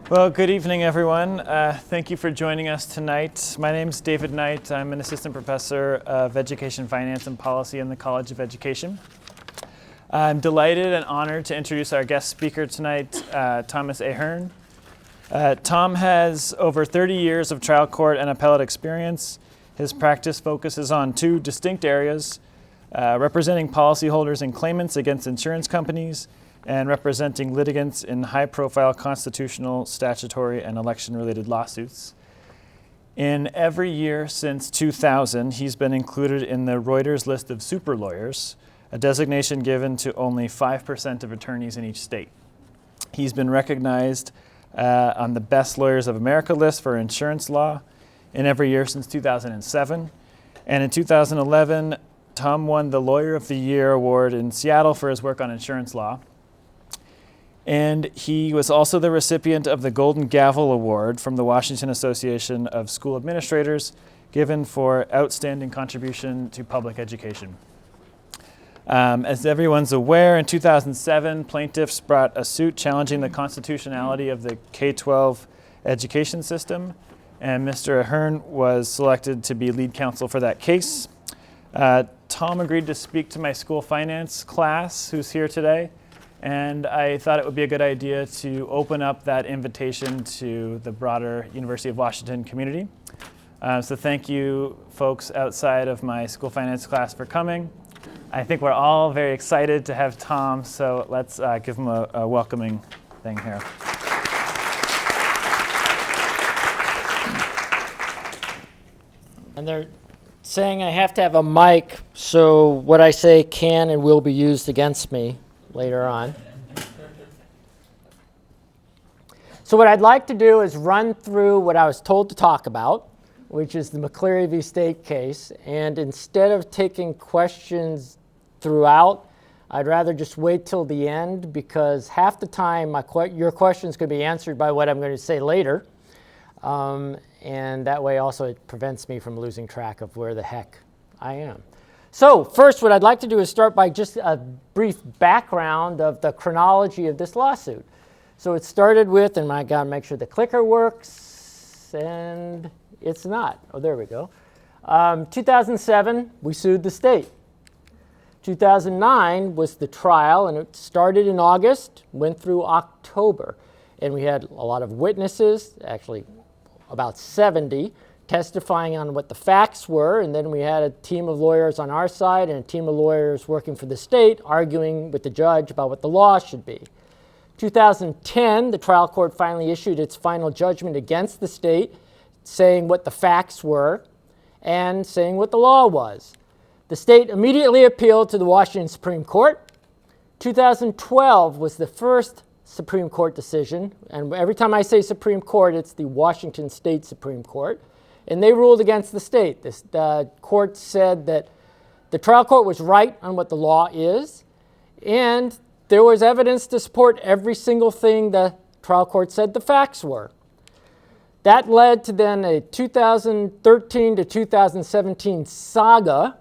Well, good evening, everyone. Thank you for joining us tonight. My name is David Knight. I'm an assistant professor of education, finance, and policy in the College of Education. I'm delighted and honored to introduce our guest speaker tonight, Thomas Ahearne. Tom has over 30 years of trial court and appellate experience. His practice focuses on two distinct areas, representing policyholders and claimants against insurance companies, and representing litigants in high-profile constitutional, statutory, and election-related lawsuits. In every year since 2000, he's been included in the Reuters list of super lawyers, a designation given to only 5% of attorneys in each state. He's been recognized on the Best Lawyers of America list for insurance law in every year since 2007. And in 2011, Tom won the Lawyer of the Year award in Seattle for his work on insurance law. And he was also the recipient of the Golden Gavel Award from the Washington Association of School Administrators, given for outstanding contribution to public education. As everyone's aware, in 2007, plaintiffs brought a suit challenging the constitutionality of the K12 education system, and Mr. Ahearne was selected to be lead counsel for that case. Tom agreed to speak to my school finance class, who's here today, and I thought it would be a good idea to open up that invitation to the broader University of Washington community. So thank you, folks outside of my school finance class, for coming. I think we're all very excited to have Tom, so let's give him a welcoming thing here. And they're saying I have to have a mic, so what I say can and will be used against me later on. So what I'd like to do is run through what I was told to talk about, which is the McCleary v. State case. And instead of taking questions throughout, I'd rather just wait till the end, because half the time your questions could be answered by what I'm going to say later. And that way also it prevents me from losing track of where the heck I am. So first, what I'd like to do is start by just a brief background of the chronology of this lawsuit. So it started with, and I got to make sure the clicker works, and it's not. Oh, there we go. 2007, we sued the state. 2009 was the trial, and it started in August, went through October. And we had a lot of witnesses, actually about 70, testifying on what the facts were, and then we had a team of lawyers on our side and a team of lawyers working for the state arguing with the judge about what the law should be. 2010, the trial court finally issued its final judgment against the state, saying what the facts were and saying what the law was. The state immediately appealed to the Washington Supreme Court. 2012 was the first Supreme Court decision, and every time I say Supreme Court, it's the Washington State Supreme Court. And they ruled against the state. The court said that the trial court was right on what the law is, and there was evidence to support every single thing the trial court said the facts were. That led to then a 2013 to 2017 saga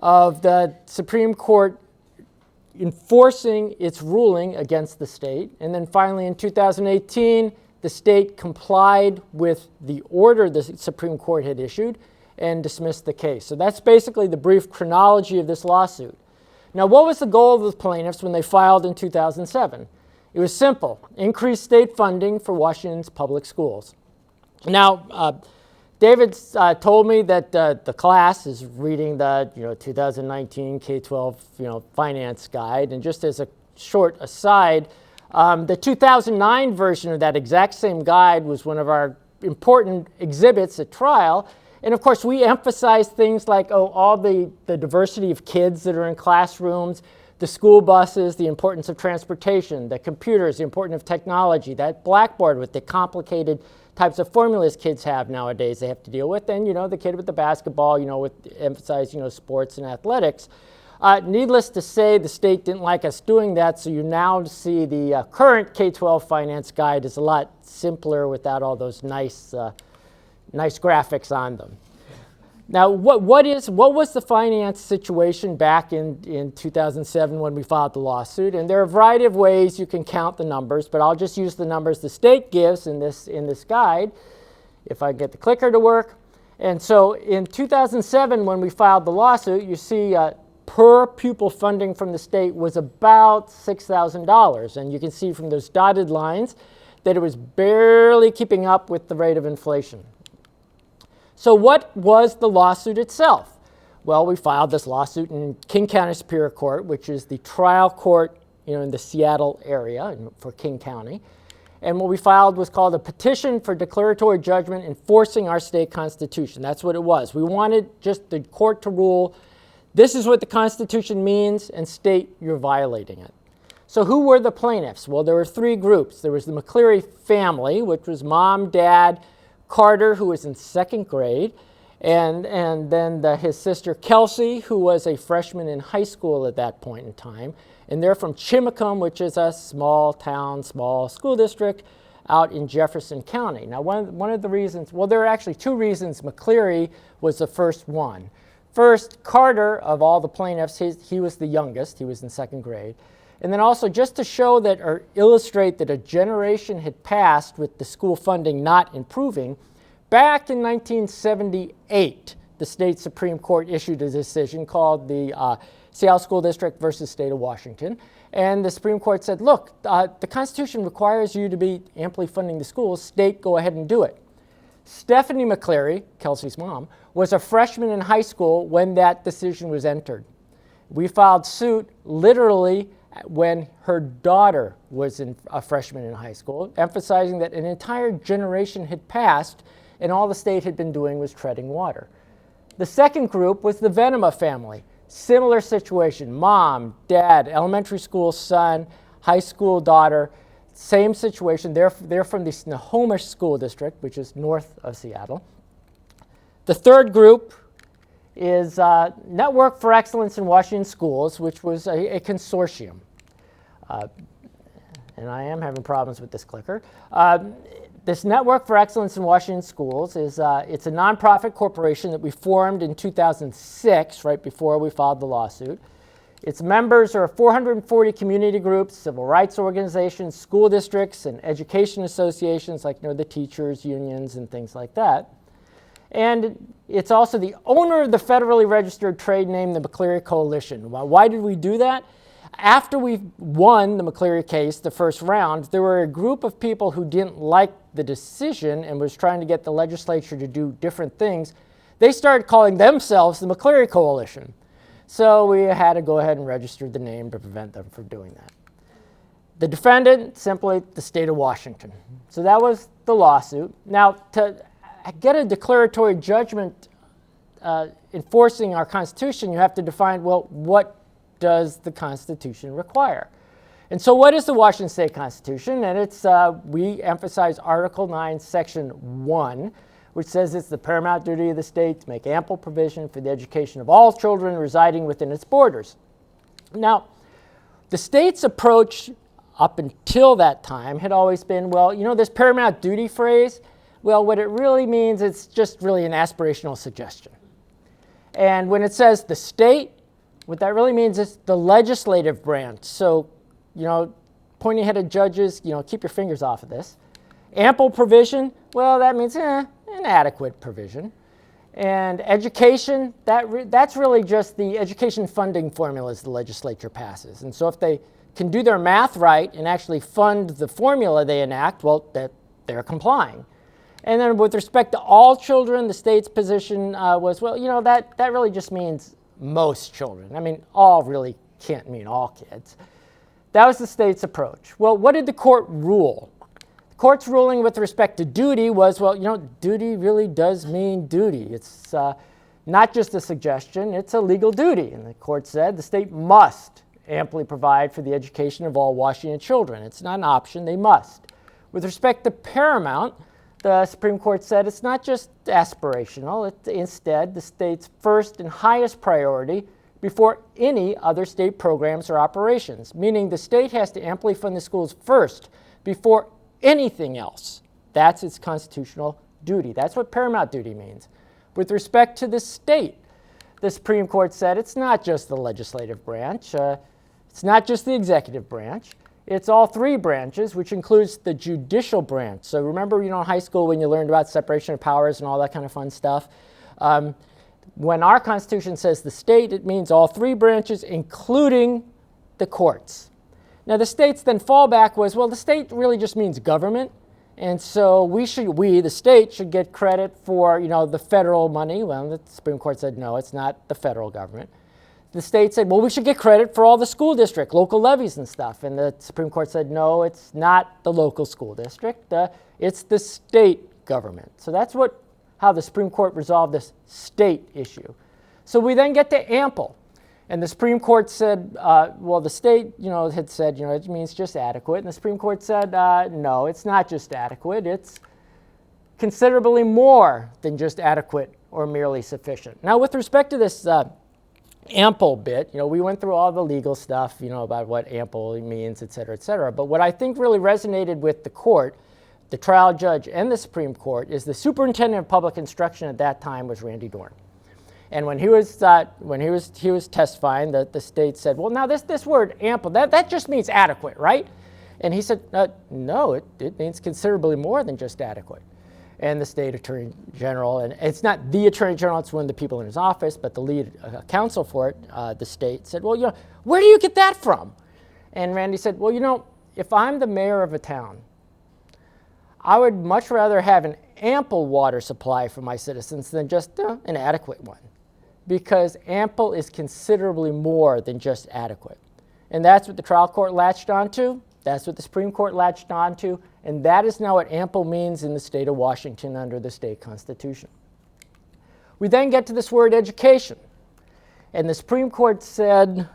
of the Supreme Court enforcing its ruling against the state. And then finally in 2018, the state complied with the order the Supreme Court had issued and dismissed the case. So that's basically the brief chronology of this lawsuit. Now, what was the goal of the plaintiffs when they filed in 2007? It was simple: increase state funding for Washington's public schools. Now, David told me that the class is reading the 2019 K12 Finance Guide, and just as a short aside, the 2009 version of that exact same guide was one of our important exhibits at trial. And of course, we emphasize things like all the diversity of kids that are in classrooms, the school buses, the importance of transportation, the computers, the importance of technology, that blackboard with the complicated types of formulas kids have nowadays they have to deal with, and the kid with the basketball, with emphasize sports and athletics. Needless to say, the state didn't like us doing that, so you now see the current K12 Finance Guide is a lot simpler without all those nice graphics on them. Now, what was the finance situation back in 2007 when we filed the lawsuit? And there are a variety of ways you can count the numbers, but I'll just use the numbers the state gives in this guide, if I get the clicker to work. And so in 2007, when we filed the lawsuit, you see per pupil funding from the state was about $6,000. And you can see from those dotted lines that it was barely keeping up with the rate of inflation. So what was the lawsuit itself? Well, we filed this lawsuit in King County Superior Court, which is the trial court in the Seattle area for King County. And what we filed was called a petition for declaratory judgment enforcing our state constitution. That's what it was. We wanted just the court to rule, this is what the Constitution means, and state you're violating it. So who were the plaintiffs? Well, there were three groups. There was the McCleary family, which was mom, dad, Carter, who was in second grade, and then his sister Kelsey, who was a freshman in high school at that point in time. And they're from Chimacum, which is a small town, small school district out in Jefferson County. Now, one of the reasons, well, there are actually two reasons McCleary was the first one. First, Carter, of all the plaintiffs, he was the youngest. He was in second grade. And then also, just to show that or illustrate that a generation had passed with the school funding not improving, back in 1978, the state Supreme Court issued a decision called the Seattle School District versus State of Washington. And the Supreme Court said, look, the Constitution requires you to be amply funding the schools. State, go ahead and do it. Stephanie McCleary, Kelsey's mom, was a freshman in high school when that decision was entered. We filed suit literally when her daughter was a freshman in high school, emphasizing that an entire generation had passed and all the state had been doing was treading water. The second group was the Venema family. Similar situation, mom, dad, elementary school son, high school daughter, same situation. They're from the Snohomish School District, which is north of Seattle. The third group is Network for Excellence in Washington Schools, which was a consortium. And I am having problems with this clicker. This Network for Excellence in Washington Schools it's a nonprofit corporation that we formed in 2006, right before we filed the lawsuit. Its members are 440 community groups, civil rights organizations, school districts, and education associations like the teachers' unions and things like that. And it's also the owner of the federally registered trade name, the McCleary Coalition. Why did we do that? After we won the McCleary case, the first round, there were a group of people who didn't like the decision and was trying to get the legislature to do different things. They started calling themselves the McCleary Coalition. So we had to go ahead and register the name to prevent them from doing that. The defendant, simply the state of Washington. So that was the lawsuit. Now, to get a declaratory judgment enforcing our Constitution, you have to define, well, what does the Constitution require? And so what is the Washington State Constitution? And it's, we emphasize Article 9, Section 1, which says it's the paramount duty of the state to make ample provision for the education of all children residing within its borders. Now, the state's approach up until that time had always been, well, this paramount duty phrase, well, what it really means, it's just really an aspirational suggestion. And when it says the state, what that really means is the legislative branch. So, pointing headed judges, keep your fingers off of this. Ample provision, well, that means an adequate provision. And education, that's really just the education funding formulas the legislature passes. And so if they can do their math right and actually fund the formula they enact, well, they're complying. And then with respect to all children, the state's position was, well, that really just means most children. I mean, all really can't mean all kids. That was the state's approach. Well, what did the court rule? The court's ruling with respect to duty was, well, duty really does mean duty. It's not just a suggestion, it's a legal duty. And the court said the state must amply provide for the education of all Washington children. It's not an option, they must. With respect to paramount, the Supreme Court said it's not just aspirational, it's instead the state's first and highest priority before any other state programs or operations, meaning the state has to amply fund the schools first before anything else. That's its constitutional duty. That's what paramount duty means. With respect to the state, the Supreme Court said it's not just the legislative branch, it's not just the executive branch, it's all three branches, which includes the judicial branch. So remember, in high school when you learned about separation of powers and all that kind of fun stuff? When our Constitution says the state, it means all three branches, including the courts. Now the state's then fallback was, well, the state really just means government, and so we, the state, should get credit for, the federal money. Well, the Supreme Court said, no, it's not the federal government. The state said, well, we should get credit for all the school district, local levies and stuff. And the Supreme Court said, no, it's not the local school district. It's the state government. So that's how the Supreme Court resolved this state issue. So we then get to ample. And the Supreme Court said, well, the state, had said, it means just adequate. And the Supreme Court said, no, it's not just adequate. It's considerably more than just adequate or merely sufficient. Now, with respect to this ample bit, we went through all the legal stuff, about what ample means, et cetera, et cetera. But what I think really resonated with the court, the trial judge, and the Supreme Court is the superintendent of public instruction at that time was Randy Dorn. And when he was testifying, the state said, well, now this word ample, that just means adequate, right? And he said, no, it means considerably more than just adequate. And the state attorney general, and it's not the attorney general, it's one of the people in his office, but the lead counsel for it, the state, said, well, where do you get that from? And Randy said, well, if I'm the mayor of a town, I would much rather have an ample water supply for my citizens than just an adequate one, because ample is considerably more than just adequate. And that's what the trial court latched onto, that's what the Supreme Court latched onto, and that is now what ample means in the state of Washington under the state constitution. We then get to this word education. And the Supreme Court said,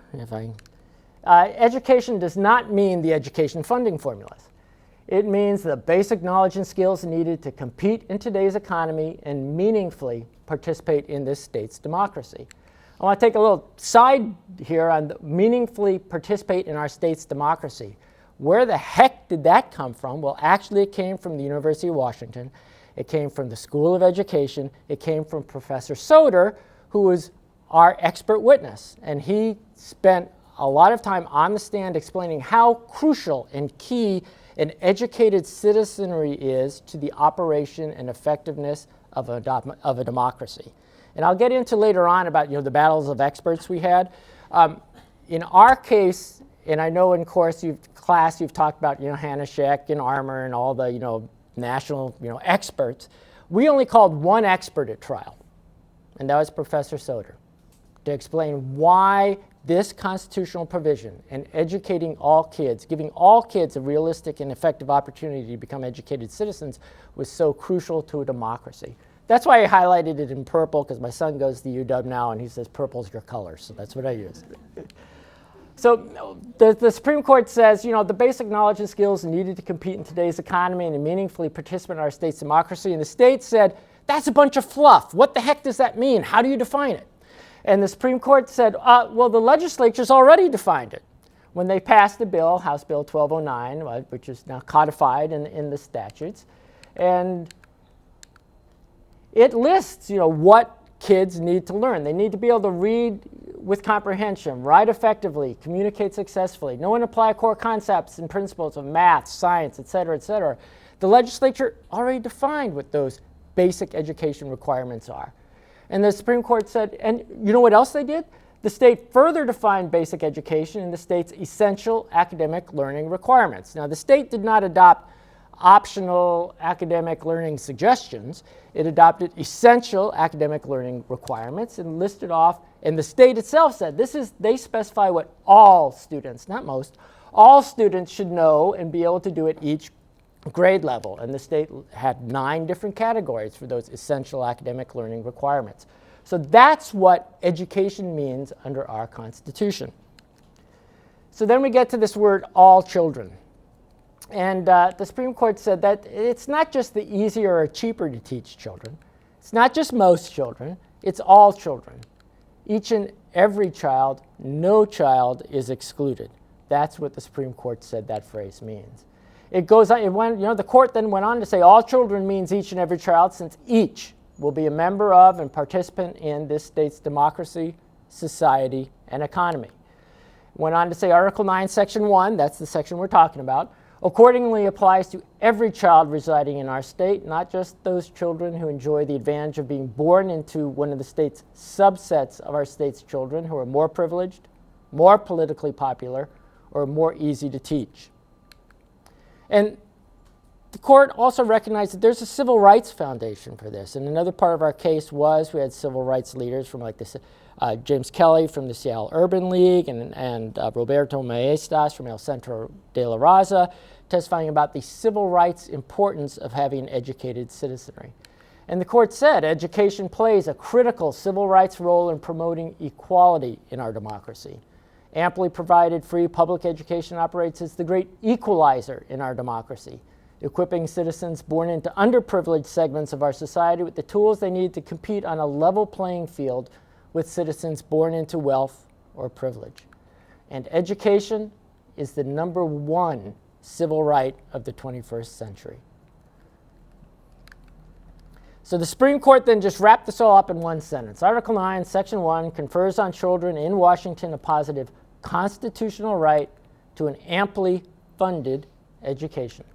education does not mean the education funding formulas. It means the basic knowledge and skills needed to compete in today's economy and meaningfully participate in this state's democracy. I want to take a little side here on meaningfully participate in our state's democracy. Where the heck did that come from? Well, actually it came from the University of Washington. It came from the School of Education. It came from Professor Soder, who was our expert witness. And he spent a lot of time on the stand explaining how crucial and key an educated citizenry is to the operation and effectiveness of a democracy. And I'll get into later on about the battles of experts we had. In our case, and I know in class you've talked about Hanashek and Armour and all the national experts. We only called one expert at trial, and that was Professor Soder, to explain why this constitutional provision and educating all kids, giving all kids a realistic and effective opportunity to become educated citizens was so crucial to a democracy. That's why I highlighted it in purple, because my son goes to UW now and he says purple's your color, so that's what I use. So the Supreme Court says, the basic knowledge and skills needed to compete in today's economy and meaningfully participate in our state's democracy. And the state said, that's a bunch of fluff. What the heck does that mean? How do you define it? And the Supreme Court said, well, the legislature's already defined it when they passed the bill, House Bill 1209, which is now codified in the statutes. And it lists, what kids need to learn. They need to be able to read with comprehension, write effectively, communicate successfully, know and apply core concepts and principles of math, science, et cetera, et cetera. The legislature already defined what those basic education requirements are. And the Supreme Court said, and you know what else they did? The state further defined basic education in the state's essential academic learning requirements. Now, the state did not adopt optional academic learning suggestions. It adopted essential academic learning requirements and listed off, and the state itself said they specify what all students, not most, all students should know and be able to do at each grade level. And the state had 9 different categories for those essential academic learning requirements. So that's what education means under our Constitution. So then we get to this word, all children. And the Supreme Court said that it's not just the easier or cheaper to teach children. It's not just most children. It's all children. Each and every child, no child is excluded. That's what the Supreme Court said that phrase means. It goes on, the court then went on to say all children means each and every child, since each will be a member of and participant in this state's democracy, society, and economy. Went on to say Article 9, Section 1, that's the section we're talking about, accordingly applies to every child residing in our state, not just those children who enjoy the advantage of being born into one of the state's subsets of our state's children who are more privileged, more politically popular, or more easy to teach. And the court also recognized that there's a civil rights foundation for this. And another part of our case was we had civil rights leaders from like this, James Kelly from the Seattle Urban League and Roberto Maestas from El Centro de la Raza testifying about the civil rights importance of having educated citizenry. And the court said education plays a critical civil rights role in promoting equality in our democracy. Amply provided free public education operates as the great equalizer in our democracy, equipping citizens born into underprivileged segments of our society with the tools they need to compete on a level playing field with citizens born into wealth or privilege. And education is the number one civil right of the 21st century. So the Supreme Court then just wrapped this all up in one sentence. Article 9, Section 1 confers on children in Washington a positive constitutional right to an amply funded education.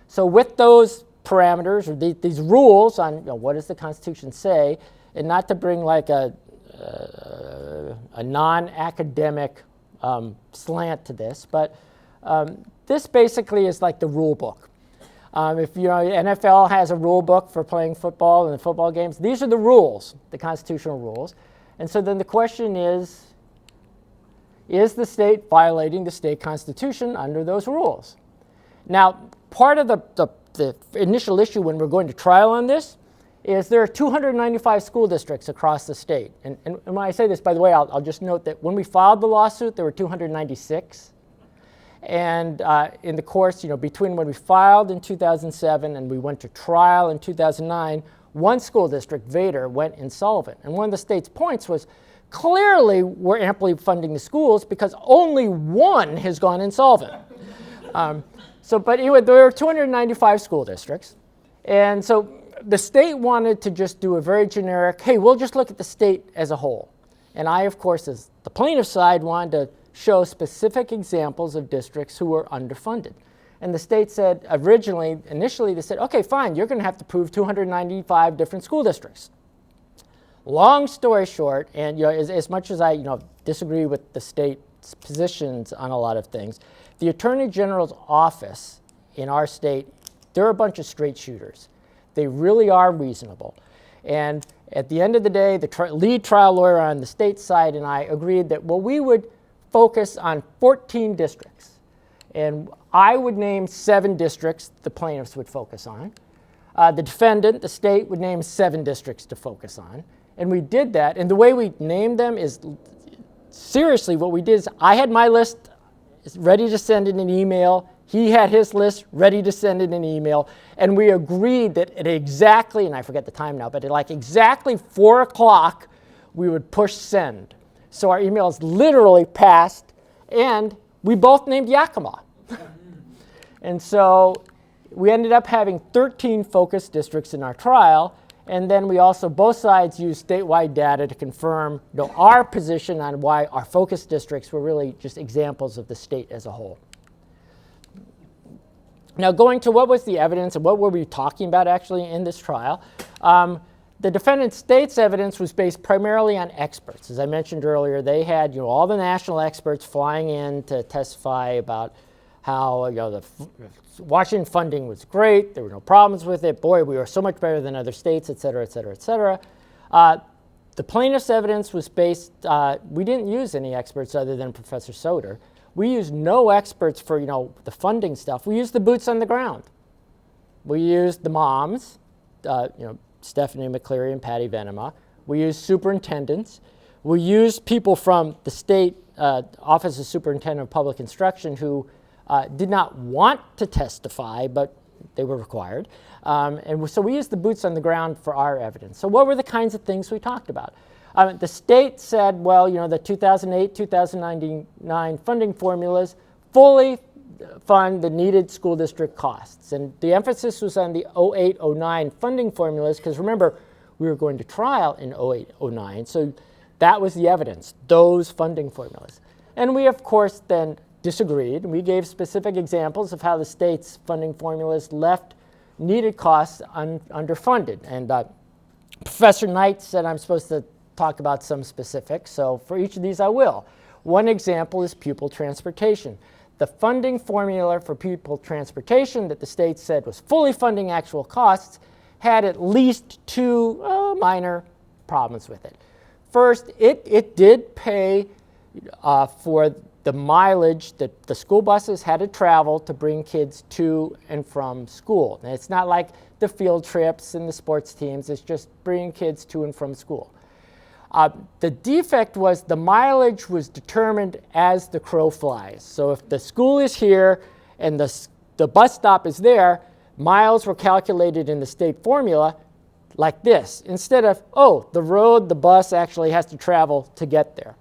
So with those parameters, or these rules on what does the Constitution say, and not to bring like a non-academic slant to this, but this basically is like the rule book. If NFL has a rule book for playing football in the football games, these are the rules, the constitutional rules. And so then the question is the state violating the state constitution under those rules? Now, part of the initial issue when we're going to trial on this is there are 295 school districts across the state. And when I say this, by the way, I'll just note that when we filed the lawsuit, there were 296. And in the course, between when we filed in 2007 and we went to trial in 2009, one school district, Vader, went insolvent. And one of the state's points was, clearly we're amply funding the schools because only one has gone insolvent. But anyway, there are 295 school districts. And so the state wanted to just do a very generic, hey, we'll just look at the state as a whole. And I, of course, as the plaintiff side, wanted to show specific examples of districts who were underfunded. And the state said initially they said, okay, fine, you're going to have to prove 295 different school districts. Long story short, and as much as I disagree with the state's positions on a lot of things, the Attorney General's office in our state, they're a bunch of straight shooters. They really are reasonable. And at the end of the day, the lead trial lawyer on the state side and I agreed that, we would focus on 14 districts. And I would name 7 districts the plaintiffs would focus on. The defendant, the state, would name 7 districts to focus on. And we did that. And the way we named them is, seriously, what we did is I had my list ready to send in an email. He had his list ready to send in an email. And we agreed that at exactly, and I forget the time now, but at exactly 4 o'clock, we would push send. So our emails literally passed, and we both named Yakima. And so we ended up having 13 focus districts in our trial, and then we also, both sides used statewide data to confirm our position on why our focus districts were really just examples of the state as a whole. Now, going to what was the evidence and what were we talking about actually in this trial, the defendant state's evidence was based primarily on experts. As I mentioned earlier, they had all the national experts flying in to testify about how the Washington funding was great, there were no problems with it, boy, we were so much better than other states, et cetera, et cetera, et cetera. The plaintiff's evidence was based, we didn't use any experts other than Professor Soder. We used no experts for the funding stuff. We used the boots on the ground. We used the moms, Stephanie McCleary and Patty Venema. We used superintendents. We used people from the state Office of Superintendent of Public Instruction who did not want to testify, but they were required. And so we used the boots on the ground for our evidence. So what were the kinds of things we talked about? The state said, the 2008-2009 funding formulas fully fund the needed school district costs. And the emphasis was on the 08-09 funding formulas, because remember, we were going to trial in 08-09, so that was the evidence, those funding formulas. And we, of course, then disagreed. We gave specific examples of how the state's funding formulas left needed costs underfunded. And Professor Knight said I'm supposed to talk about some specifics, so for each of these I will. One example is pupil transportation. The funding formula for pupil transportation that the state said was fully funding actual costs had at least two minor problems with it. First, it did pay for the mileage that the school buses had to travel to bring kids to and from school. And it's not like the field trips and the sports teams, it's just bringing kids to and from school. The defect was the mileage was determined as the crow flies. So if the school is here and the bus stop is there, miles were calculated in the state formula like this, instead of, oh, the road the bus actually has to travel to get there.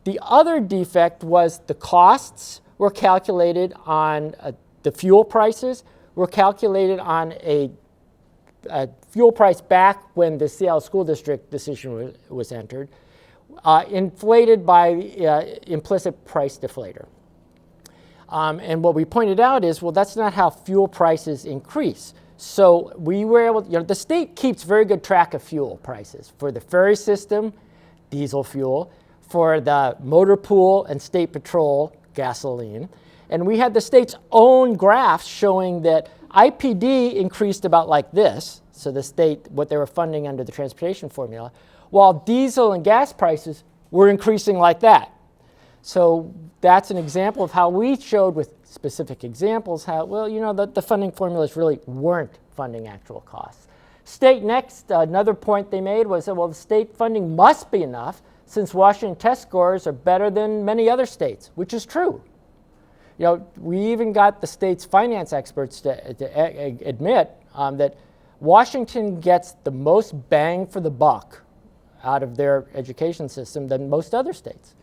The other defect was the costs were calculated on the fuel prices were calculated on a fuel price back when the Seattle School District decision was entered, inflated by implicit price deflator. And what we pointed out is, well, that's not how fuel prices increase. So we were able to, the state keeps very good track of fuel prices. For the ferry system, diesel fuel. For the motor pool and state patrol, gasoline. And we had the state's own graphs showing that IPD increased about like this, so the state, what they were funding under the transportation formula, while diesel and gas prices were increasing like that. So that's an example of how we showed with specific examples how, well, the funding formulas really weren't funding actual costs. State next, another point they made was that, well, the state funding must be enough since Washington test scores are better than many other states, which is true. We even got the state's finance experts to admit that Washington gets the most bang for the buck out of their education system than most other states.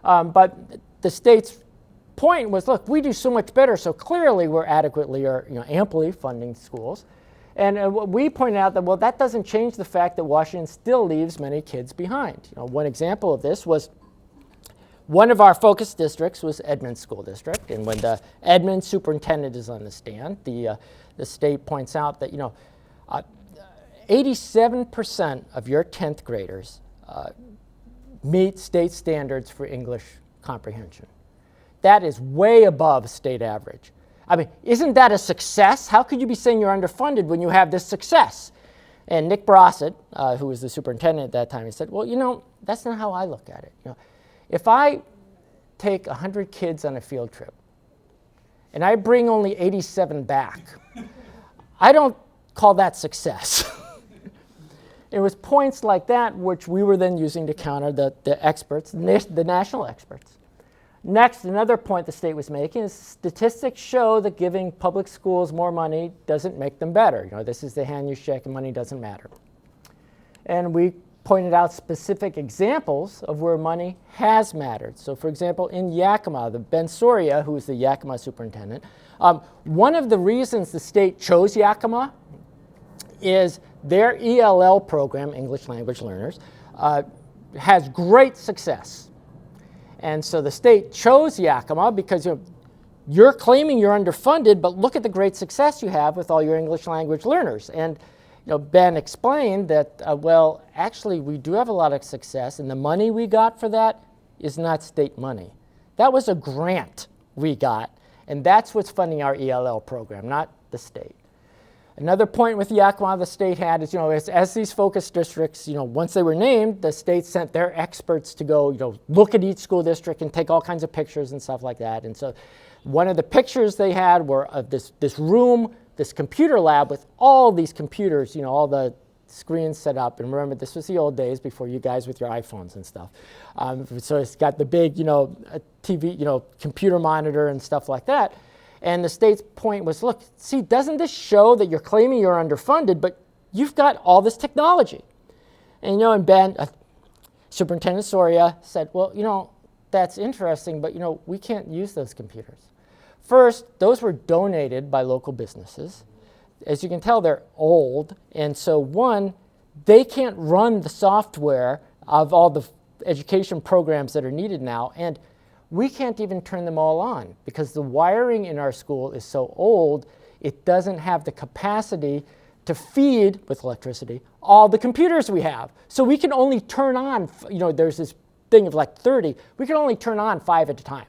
But the state's point was, look, we do so much better, so clearly we're adequately or amply funding schools. And we pointed out that, well, that doesn't change the fact that Washington still leaves many kids behind. One example of this was one of our focus districts was Edmonds School District. And when the Edmonds superintendent is on the stand, the state points out that 87% of your 10th graders meet state standards for English comprehension. That is way above state average. I mean, isn't that a success? How could you be saying you're underfunded when you have this success? And Nick Brossett, who was the superintendent at that time, he said, well, that's not how I look at it. If I take 100 kids on a field trip and I bring only 87 back, I don't call that success. It was points like that which we were then using to counter the experts, the national experts. Next, another point the state was making is statistics show that giving public schools more money doesn't make them better. This is the hand you shake and money doesn't matter. And we pointed out specific examples of where money has mattered. So for example, in Yakima, Ben Soria, who was the Yakima superintendent, one of the reasons the state chose Yakima is their ELL program, English Language Learners, has great success. And so the state chose Yakima because you're claiming you're underfunded, but look at the great success you have with all your English language learners. And Ben explained that, well, actually we do have a lot of success, and the money we got for that is not state money. That was a grant we got, and that's what's funding our ELL program, not the state. Another point with Yakima the state had is, as these focus districts, once they were named, the state sent their experts to go, look at each school district and take all kinds of pictures and stuff like that. And so one of the pictures they had were of this room, this computer lab with all these computers, all the screens set up. And remember, this was the old days before you guys with your iPhones and stuff. So it's got the big, TV, computer monitor and stuff like that. And the state's point was, look, see, doesn't this show that you're claiming you're underfunded, but you've got all this technology? And, and Ben, Superintendent Soria said, well, that's interesting, but, we can't use those computers. First, those were donated by local businesses. As you can tell, they're old, and so one, they can't run the software of all the education programs that are needed now, and we can't even turn them all on because the wiring in our school is so old, it doesn't have the capacity to feed, with electricity, all the computers we have. So we can only turn on, there's this thing of like 30, we can only turn on 5 at a time.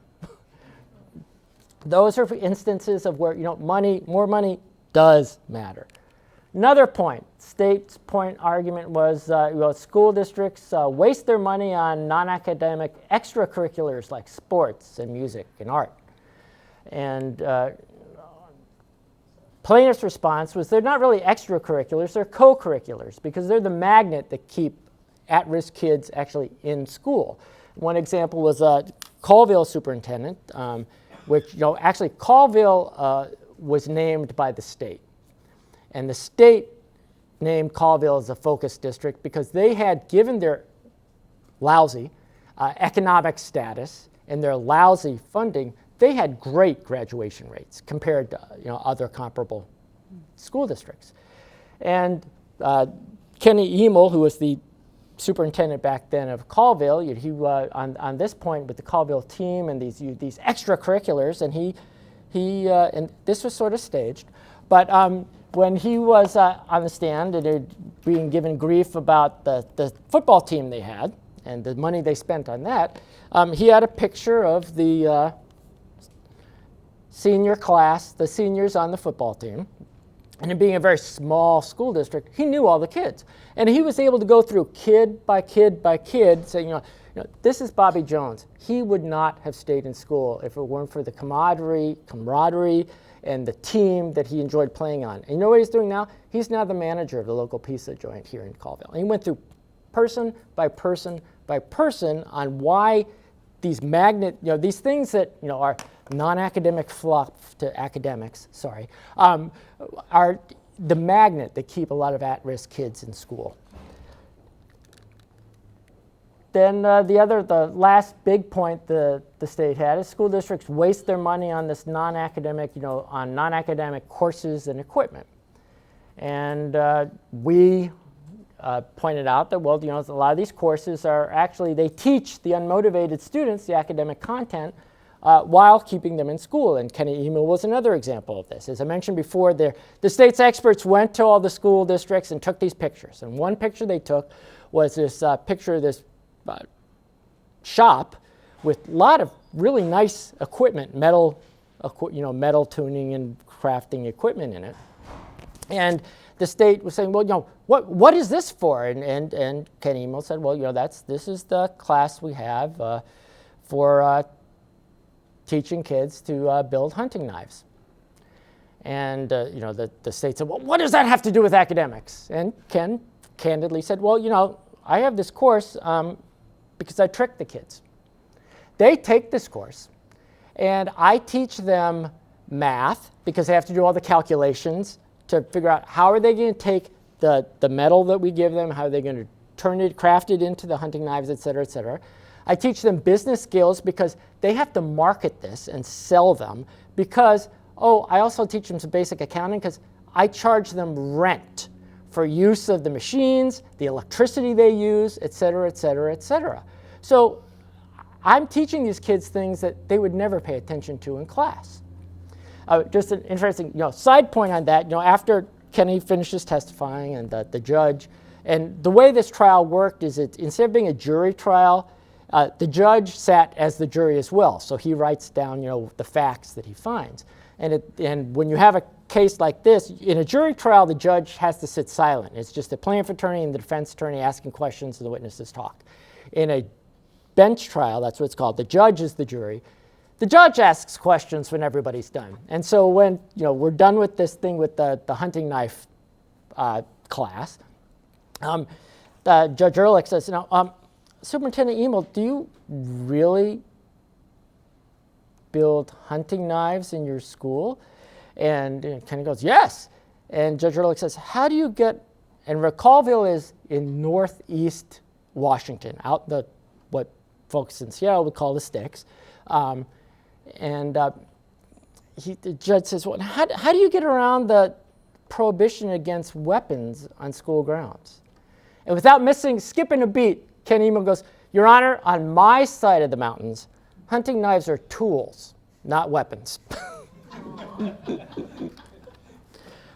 Those are instances of where, more money does matter. Another point, state's point argument was school districts waste their money on non-academic extracurriculars like sports and music and art. And plaintiff's response was they're not really extracurriculars, they're co-curriculars because they're the magnet that keep at-risk kids actually in school. One example was Colville superintendent, which actually Colville was named by the state. And the state named Colville as a focus district because they had, given their lousy economic status and their lousy funding, they had great graduation rates compared to other comparable school districts. And Kenny Eyman, who was the superintendent back then of Colville, he on this point with the Colville team and these extracurriculars, and this was sort of staged, but when he was on the stand and being given grief about the football team they had and the money they spent on that, he had a picture of the senior class, the seniors on the football team. And it being a very small school district, he knew all the kids. And he was able to go through kid by kid by kid, saying, this is Bobby Jones. He would not have stayed in school if it weren't for the camaraderie, and the team that he enjoyed playing on. And you know what he's doing now? He's now the manager of the local pizza joint here in Colville. And he went through person by person by person on why these these things that are non-academic fluff to academics, are the magnet that keep a lot of at-risk kids in school. Then the last big point the state had is school districts waste their money on this non-academic, on non-academic courses and equipment. And we pointed out that, well, a lot of these courses are actually, they teach the unmotivated students the academic content while keeping them in school. And Kenny Eyman was another example of this. As I mentioned before, the state's experts went to all the school districts and took these pictures. And one picture they took was this picture of this shop with a lot of really nice equipment, metal tuning and crafting equipment in it. And the state was saying, well, what is this for? And Kenny Eyman said, well, this is the class we have for teaching kids to build hunting knives. And the state said, well, what does that have to do with academics? And Ken candidly said, well, I have this course because I tricked the kids. They take this course, and I teach them math because they have to do all the calculations to figure out how are they going to take the metal that we give them, how are they going to craft it into the hunting knives, et cetera, et cetera. I teach them business skills because they have to market this and sell them because, I also teach them some basic accounting because I charge them rent for use of the machines, the electricity they use, et cetera, et cetera, et cetera. So I'm teaching these kids things that they would never pay attention to in class. Just an interesting side point on that, after Kenny finishes testifying and the judge, and the way this trial worked is instead of being a jury trial, the judge sat as the jury as well. So he writes down the facts that he finds. And when you have a case like this, in a jury trial, the judge has to sit silent. It's just the plaintiff attorney and the defense attorney asking questions and the witnesses talk. In a bench trial, that's what it's called, the judge is the jury. The judge asks questions when everybody's done. And so when we're done with this thing with the hunting knife class, Judge Ehrlich says, Superintendent Eyman, do you really build hunting knives in your school? And Kenny goes, yes. And Judge Ehrlich says, how do you get, and Colville is in northeast Washington, out what folks in Seattle would call the sticks. And the judge says, well, how do you get around the prohibition against weapons on school grounds? And without skipping a beat, Ken Eyman goes, Your Honor, on my side of the mountains, hunting knives are tools, not weapons.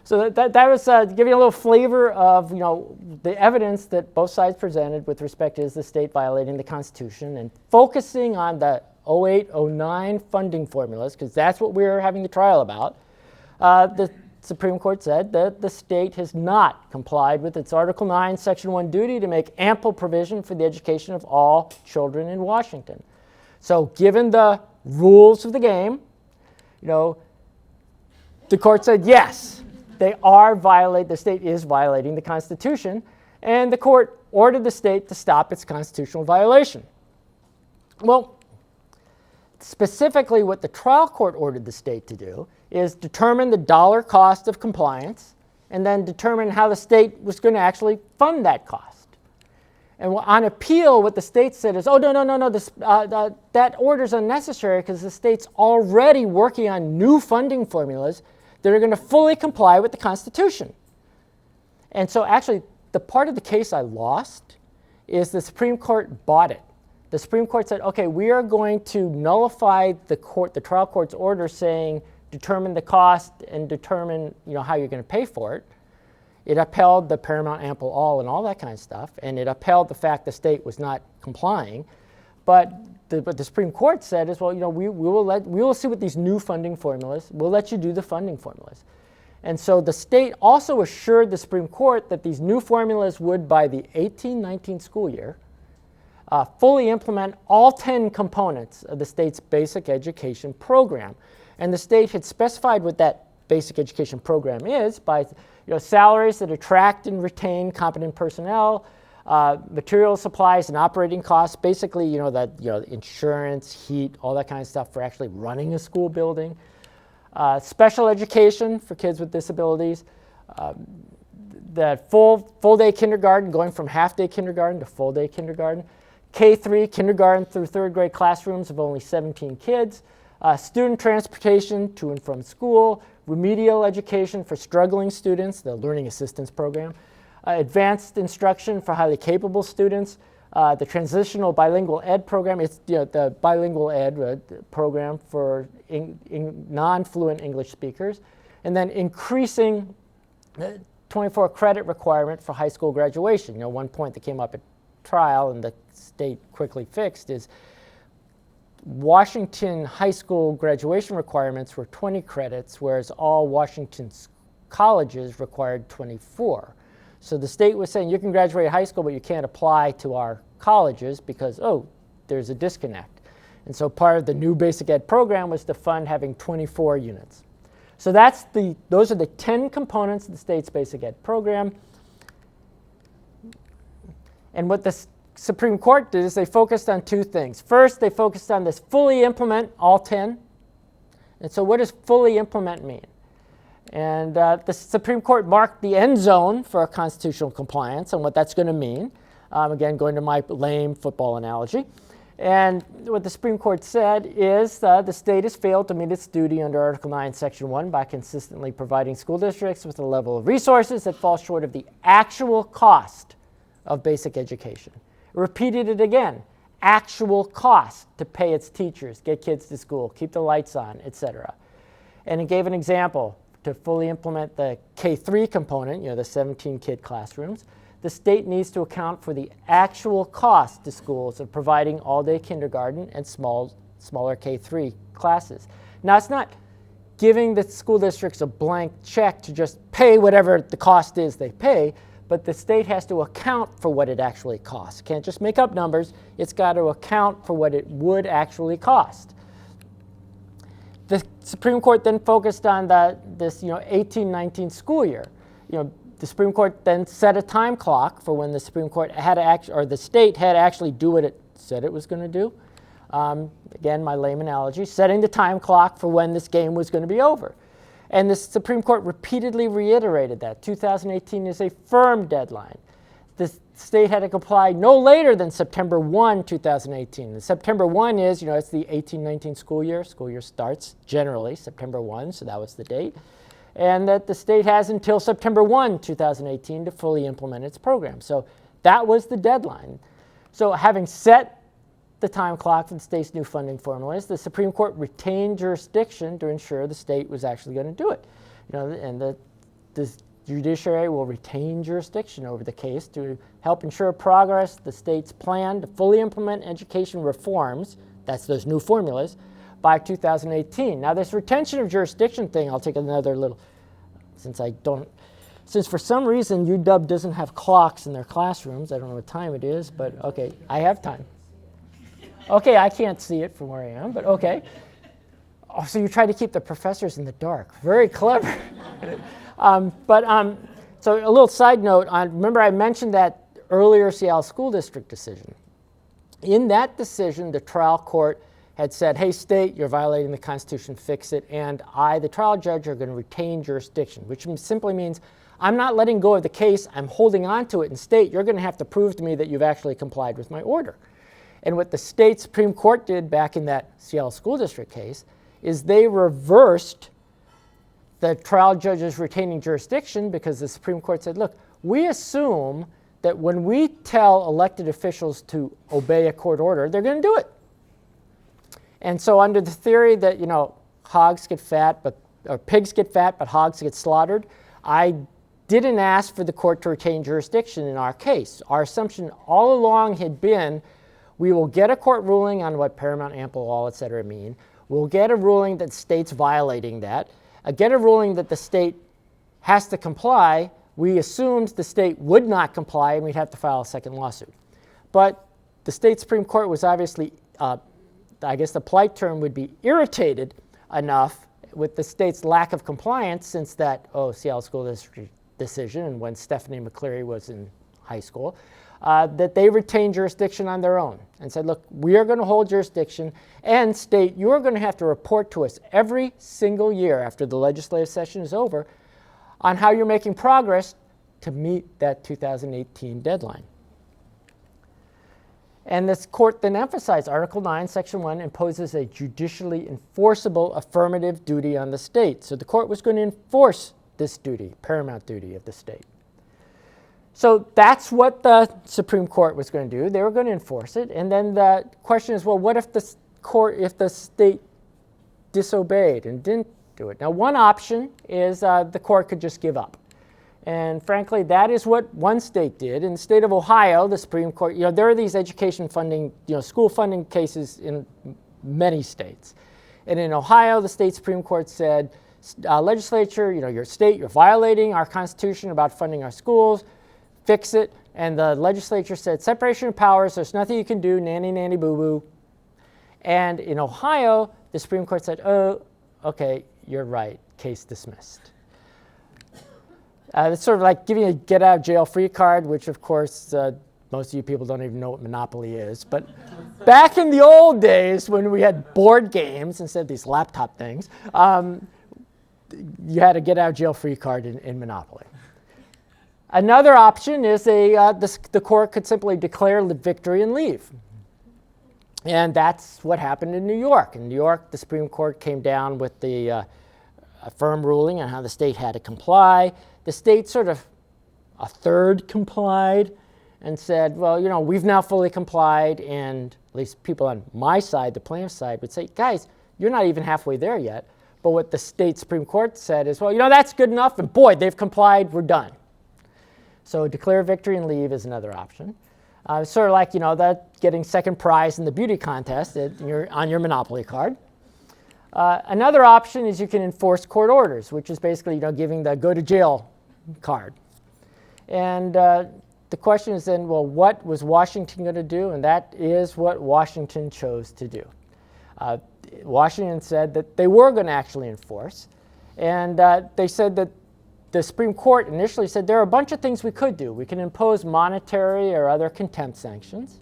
So that was giving a little flavor of the evidence that both sides presented with respect to is the state violating the Constitution, and focusing on the 08-09 funding formulas, because that's what we're having the trial about. The Supreme Court said that the state has not complied with its Article 9, Section 1 duty to make ample provision for the education of all children in Washington. So given the rules of the game, the court said yes, the state is violating the Constitution, and the court ordered the state to stop its constitutional violation. Well, specifically what the trial court ordered the state to do is determine the dollar cost of compliance and then determine how the state was going to actually fund that cost. And on appeal, what the state said is, no, that order's unnecessary because the state's already working on new funding formulas that are going to fully comply with the Constitution. And so actually, the part of the case I lost is the Supreme Court bought it. The Supreme Court said, okay, we are going to nullify the trial court's order saying determine the cost and determine how you're going to pay for it. It upheld the paramount, ample, all, and all that kind of stuff, and it upheld the fact the state was not complying. But the Supreme Court said is, well, we will see what these new funding formulas. We'll let you do the funding formulas. And so the state also assured the Supreme Court that these new formulas would, by the 18-19 school year, fully implement all 10 components of the state's basic education program. And the state had specified what that basic education program is by salaries that attract and retain competent personnel, material supplies and operating costs, basically insurance, heat, all that kind of stuff for actually running a school building, special education for kids with disabilities, the full day kindergarten, going from half day kindergarten to full day kindergarten, K3 kindergarten through third grade classrooms of only 17 kids, student transportation to and from school, remedial education for struggling students, the learning assistance program, advanced instruction for highly capable students, the transitional bilingual ed program. It's the bilingual ed program for non-fluent English speakers, and then increasing the 24 credit requirement for high school graduation. One point that came up at trial and the state quickly fixed is Washington high school graduation requirements were 20 credits, whereas all Washington colleges required 24. So the state was saying you can graduate high school, but you can't apply to our colleges because, there's a disconnect. And so part of the new basic ed program was to fund having 24 units. So those are the 10 components of the state's basic ed program. And what the Supreme Court did is they focused on two things. First, they focused on this fully implement all 10. And so what does fully implement mean? And the Supreme Court marked the end zone for constitutional compliance and what that's going to mean. Again, going to my lame football analogy. And what the Supreme Court said is the state has failed to meet its duty under Article 9, Section 1 by consistently providing school districts with a level of resources that falls short of the actual cost of basic education. It repeated it again, actual cost to pay its teachers, get kids to school, keep the lights on, etc. And it gave an example. To fully implement the K3 component, the 17-kid classrooms, the state needs to account for the actual cost to schools of providing all-day kindergarten and smaller K3 classes. Now, it's not giving the school districts a blank check to just pay whatever the cost is they pay, but the state has to account for what it actually costs. It can't just make up numbers. It's got to account for what it would actually cost. The Supreme Court then focused on this 18-19 school year. The Supreme Court then set a time clock for when the Supreme Court had to the state had to actually do what it said it was going to do. Again, my lame analogy, setting the time clock for when this game was going to be over. And the Supreme Court repeatedly reiterated that 2018 is a firm deadline. the state had to comply no later than September 1, 2018. And September 1 is, it's the 18-19 school year. School year starts generally September 1, so that was the date. And that the state has until September 1, 2018 to fully implement its program. So that was the deadline. So having set the time clock for the state's new funding formulas, the Supreme Court retained jurisdiction to ensure the state was actually going to do it. And the judiciary will retain jurisdiction over the case to help ensure progress the state's plan to fully implement education reforms, that's those new formulas, by 2018. Now this retention of jurisdiction thing, I'll take another little, since for some reason UW doesn't have clocks in their classrooms, I don't know what time it is, but okay, I have time. Okay, I can't see it from where I am, but okay. Oh, so you try to keep the professors in the dark. Very clever. So a little side note, remember I mentioned that earlier Seattle School District decision. In that decision, the trial court had said, hey, state, you're violating the Constitution, fix it, and I, the trial judge, are going to retain jurisdiction, which simply means I'm not letting go of the case, I'm holding on to it, and state, you're going to have to prove to me that you've actually complied with my order. And what the state Supreme Court did back in that Seattle School District case is they reversed the trial judge's retaining jurisdiction because the Supreme Court said, look, we assume that when we tell elected officials to obey a court order, they're going to do it. And so under the theory that, hogs get fat, or pigs get fat, but hogs get slaughtered, I didn't ask for the court to retain jurisdiction in our case. Our assumption all along had been, we will get a court ruling on what paramount, ample, all, et cetera mean. We'll get a ruling that state's violating that. Get a ruling that the state has to comply. We assumed the state would not comply and we'd have to file a second lawsuit. But the state Supreme Court was obviously, I guess the polite term would be irritated enough with the state's lack of compliance since that Seattle School District decision and when Stephanie McCleary was in high school, that they retained jurisdiction on their own and said, look, we are going to hold jurisdiction and state, you are going to have to report to us every single year after the legislative session is over on how you're making progress to meet that 2018 deadline. And this court then emphasized Article 9, Section 1 imposes a judicially enforceable affirmative duty on the state. So the court was going to enforce this duty, paramount duty of the state. So that's what the Supreme Court was going to do. They were going to enforce it. And then the question is, well, what if the state disobeyed and didn't do it? Now, one option is the court could just give up. And frankly, that is what one state did. In the state of Ohio, the Supreme Court, there are these education funding, school funding cases in many states. And in Ohio, the state Supreme Court said, legislature, your state, you're violating our Constitution about funding our schools. Fix it. And the legislature said, separation of powers, there's nothing you can do, nanny, nanny, boo-boo. And in Ohio, the Supreme Court said, oh, okay, you're right, case dismissed. It's sort of like giving a get-out-of-jail-free card, which, of course, most of you people don't even know what Monopoly is. But back in the old days when we had board games instead of these laptop things, you had a get-out-of-jail-free card in Monopoly. Another option is the court could simply declare victory and leave. And that's what happened in New York. In New York, the Supreme Court came down with a firm ruling on how the state had to comply. The state sort of a third complied and said, well, we've now fully complied, and at least people on my side, the plaintiff's side, would say, guys, you're not even halfway there yet. But what the state Supreme Court said is, well, that's good enough, and boy, they've complied, we're done. So declare victory and leave is another option. Sort of like, that getting second prize in the beauty contest on your Monopoly card. Another option is you can enforce court orders, which is basically, giving the go to jail card. And the question is then, well, what was Washington going to do? And that is what Washington chose to do. Washington said that they were going to actually enforce. And they said that the Supreme Court initially said there are a bunch of things we could do. We can impose monetary or other contempt sanctions.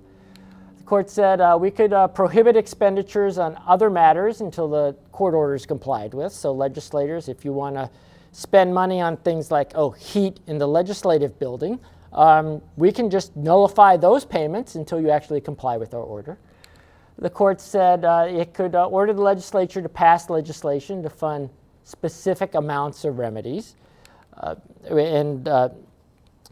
The court said we could prohibit expenditures on other matters until the court order is complied with. So legislators, if you want to spend money on things like, heat in the legislative building, we can just nullify those payments until you actually comply with our order. The court said it could order the legislature to pass legislation to fund specific amounts of remedies. And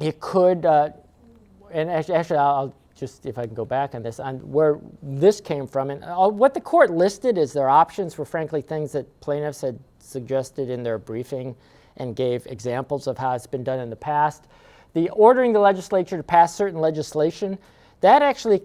it could, and actually I'll just, if I can go back on this, on where this came from. And what the court listed as their options were frankly things that plaintiffs had suggested in their briefing and gave examples of how it's been done in the past. The ordering the legislature to pass certain legislation, that actually,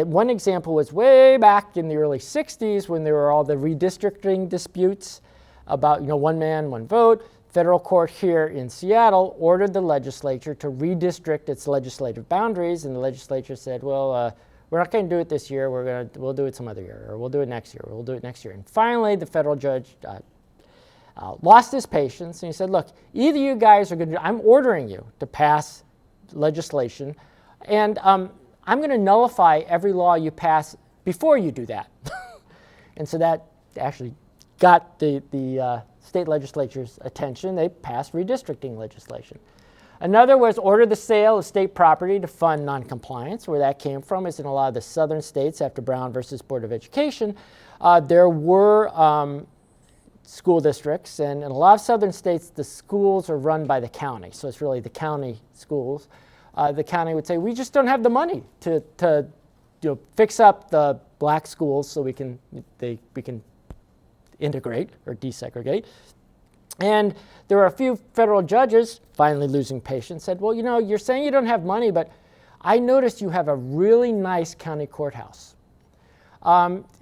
one example was way back in the early 60s when there were all the redistricting disputes about, one man, one vote. Federal court here in Seattle ordered the legislature to redistrict its legislative boundaries, and the legislature said, well, we're not going to do it this year, we'll do it some other year, or we'll do it next year, or we'll do it next year. And finally, the federal judge lost his patience, and he said, look, either you guys are going to, I'm ordering you to pass legislation, and I'm going to nullify every law you pass before you do that. And so that actually got the state legislature's attention. They passed redistricting legislation. Another was order the sale of state property to fund noncompliance. Where that came from is in a lot of the southern states after Brown versus Board of Education. There were school districts, and in a lot of southern states, the schools are run by the county. So it's really the county schools. The county would say, we just don't have the money to fix up the black schools so we can integrate or desegregate. And there were a few federal judges, finally losing patience, said, well, you're saying you don't have money, but I noticed you have a really nice county courthouse.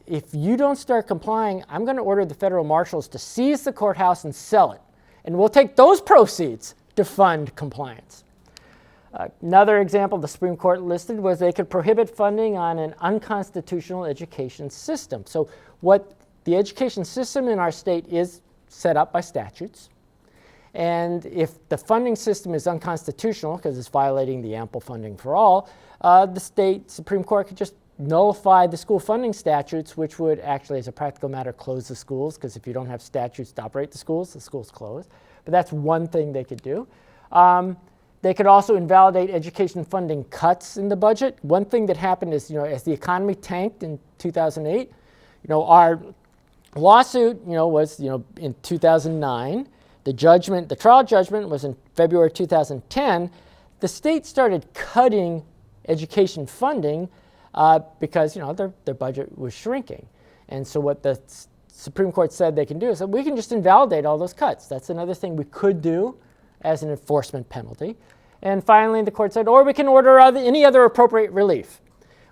If you don't start complying, I'm going to order the federal marshals to seize the courthouse and sell it. And we'll take those proceeds to fund compliance. Another example the Supreme Court listed was they could prohibit funding on an unconstitutional education system. So what the education system in our state is set up by statutes. And if the funding system is unconstitutional because it's violating the ample funding for all, the state Supreme Court could just nullify the school funding statutes, which would actually, as a practical matter, close the schools, because if you don't have statutes to operate the schools close. But that's one thing they could do. They could also invalidate education funding cuts in the budget. One thing that happened is, as the economy tanked in 2008, our lawsuit, was, in 2009. The trial judgment was in February 2010. The state started cutting education funding because, their budget was shrinking. And so what the Supreme Court said they can do is that we can just invalidate all those cuts. That's another thing we could do as an enforcement penalty. And finally, the court said, or we can order any other appropriate relief,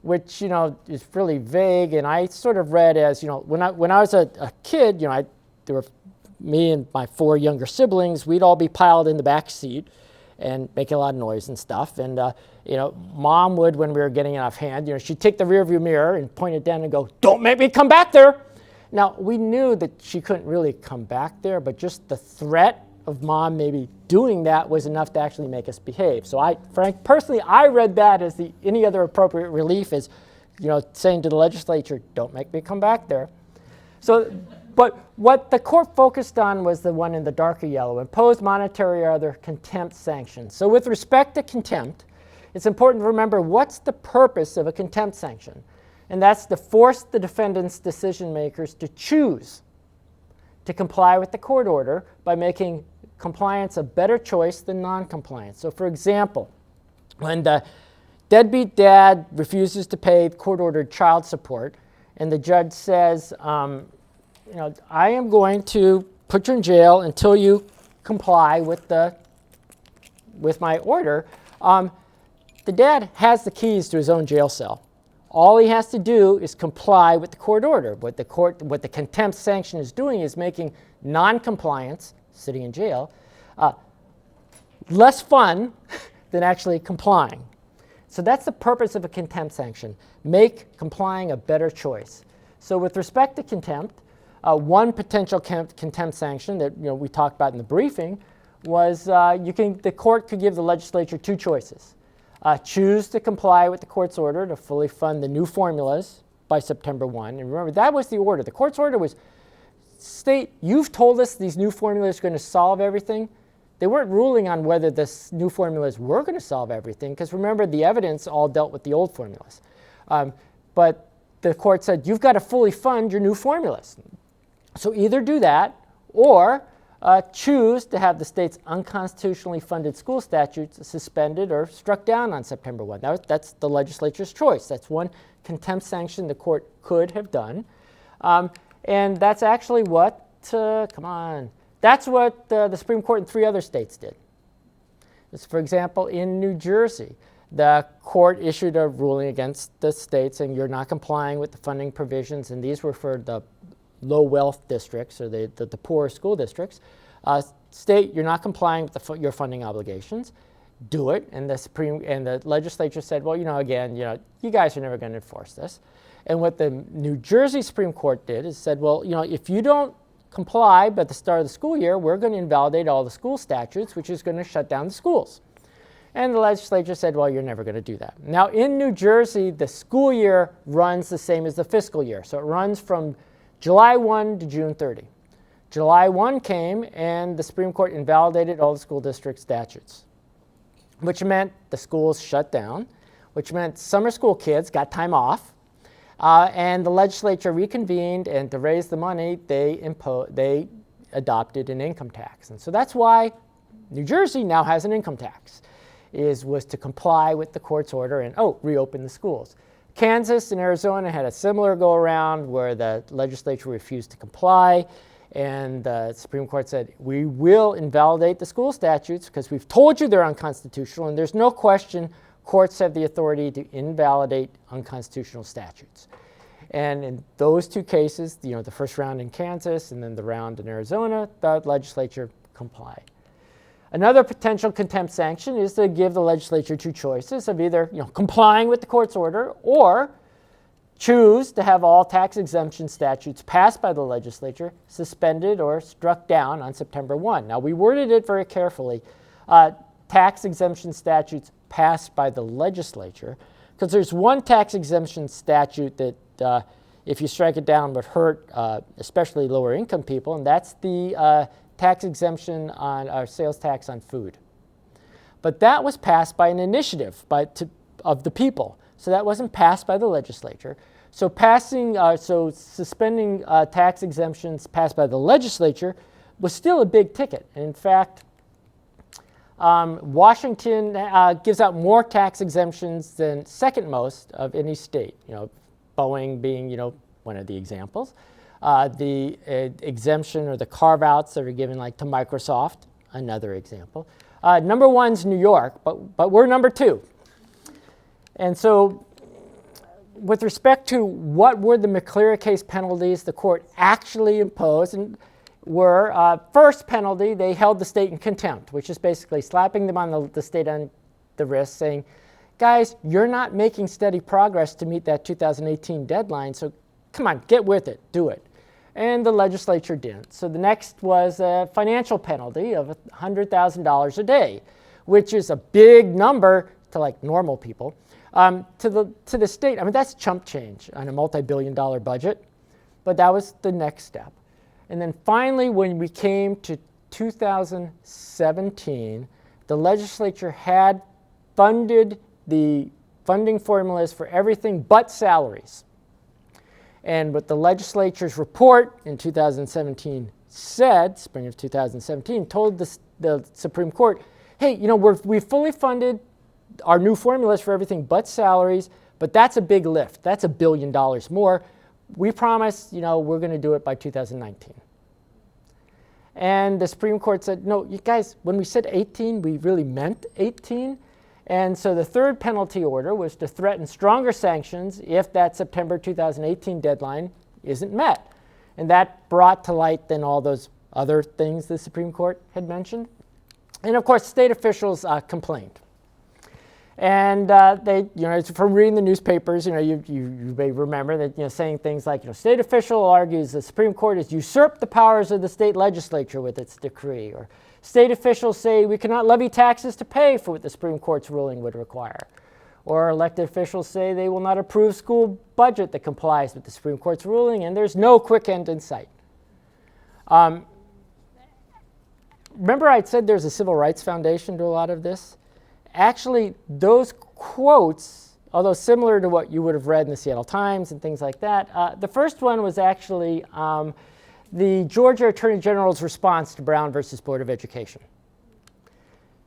which, is really vague. And I sort of read as, when I was a kid, there were me and my 4 younger siblings, we'd all be piled in the back seat and making a lot of noise and stuff. And, Mom would, when we were getting off hand, she'd take the rearview mirror and point it down and go, don't make me come back there. Now, we knew that she couldn't really come back there, but just the threat of Mom maybe doing that was enough to actually make us behave. So personally, I read that as any other appropriate relief is, saying to the legislature, don't make me come back there. So, but what the court focused on was the one in the darker yellow, imposed monetary or other contempt sanctions. So with respect to contempt, it's important to remember what's the purpose of a contempt sanction. And that's to force the defendant's decision makers to choose to comply with the court order by making compliance a better choice than non-compliance. So for example, when the deadbeat dad refuses to pay court-ordered child support and the judge says, I am going to put you in jail until you comply with my order, the dad has the keys to his own jail cell. All he has to do is comply with the court order. What the contempt sanction is doing is making non-compliance, sitting in jail, less fun than actually complying. So that's the purpose of a contempt sanction, make complying a better choice. So with respect to contempt, one potential contempt sanction that we talked about in the briefing was the court could give the legislature 2 choices. Choose to comply with the court's order to fully fund the new formulas by September 1. And remember, that was the order. The court's order was, state, you've told us these new formulas are going to solve everything. they weren't ruling on whether the new formulas were going to solve everything, because remember, the evidence all dealt with the old formulas. But the court said, you've got to fully fund your new formulas. So either do that, or choose to have the state's unconstitutionally funded school statutes suspended or struck down on September 1. That's the legislature's choice. That's one contempt sanction the court could have done. And that's actually what, that's what the Supreme Court in 3 other states did. For example, in New Jersey, the court issued a ruling against the state saying you're not complying with the funding provisions, and these were for the low wealth districts, or the poor school districts. State, you're not complying with your funding obligations. Do it. And the legislature said, well, again, you guys are never going to enforce this. And what the New Jersey Supreme Court did is said, well, if you don't comply by the start of the school year, we're going to invalidate all the school statutes, which is going to shut down the schools. And the legislature said, well, you're never going to do that. Now, in New Jersey, the school year runs the same as the fiscal year. So it runs from July 1 to June 30. July 1 came, and the Supreme Court invalidated all the school district statutes, which meant the schools shut down, which meant summer school kids got time off, and the legislature reconvened, and to raise the money, they adopted an income tax. And so that's why New Jersey now has an income tax, was to comply with the court's order and, reopen the schools. Kansas and Arizona had a similar go-around where the legislature refused to comply, and the Supreme Court said, we will invalidate the school statutes because we've told you they're unconstitutional, and there's no question courts have the authority to invalidate unconstitutional statutes. And in those 2 cases, the first round in Kansas and then the round in Arizona, the legislature complied. Another potential contempt sanction is to give the legislature 2 choices of either complying with the court's order, or choose to have all tax exemption statutes passed by the legislature suspended or struck down on September 1. Now, we worded it very carefully. Tax exemption statutes passed by the legislature, because there's one tax exemption statute that if you strike it down would hurt especially lower income people, and that's the tax exemption on our sales tax on food. But that was passed by an initiative of the people. So that wasn't passed by the legislature. So suspending tax exemptions passed by the legislature was still a big ticket. And in fact, Washington gives out more tax exemptions than second most of any state. Boeing being one of the examples. The exemption or the carve-outs that are given to Microsoft, another example. Number 1's New York, but we're number 2. And so with respect to what were the McCleary case penalties the court actually imposed, and were first penalty, they held the state in contempt, which is basically slapping them on the state on the wrist, saying, guys, you're not making steady progress to meet that 2018 deadline, so come on, get with it, do it. And the legislature didn't. So the next was a financial penalty of $100,000 a day, which is a big number to normal people. To the state, that's chump change on a multi-billion-dollar budget, but that was the next step. And then finally, when we came to 2017, the legislature had funded the funding formulas for everything but salaries. And what the legislature's report in 2017 said, spring of 2017, told the Supreme Court, hey, we've fully funded our new formulas for everything but salaries, but that's a big lift. That's $1 billion more. We promise, we're going to do it by 2019. And the Supreme Court said, no, you guys, when we said 18, we really meant 18. And so the third penalty order was to threaten stronger sanctions if that September 2018 deadline isn't met. And that brought to light then all those other things the Supreme Court had mentioned. And of course, state officials complained. And they, from reading the newspapers, you may remember that, saying things like, state official argues the Supreme Court has usurped the powers of the state legislature with its decree, or state officials say we cannot levy taxes to pay for what the Supreme Court's ruling would require, or elected officials say they will not approve school budget that complies with the Supreme Court's ruling, and there's no quick end in sight. remember I said there's a civil rights foundation to a lot of this? Actually, those quotes, although similar to what you would have read in the Seattle Times and things like that, the first one was actually the Georgia Attorney General's response to Brown versus Board of Education.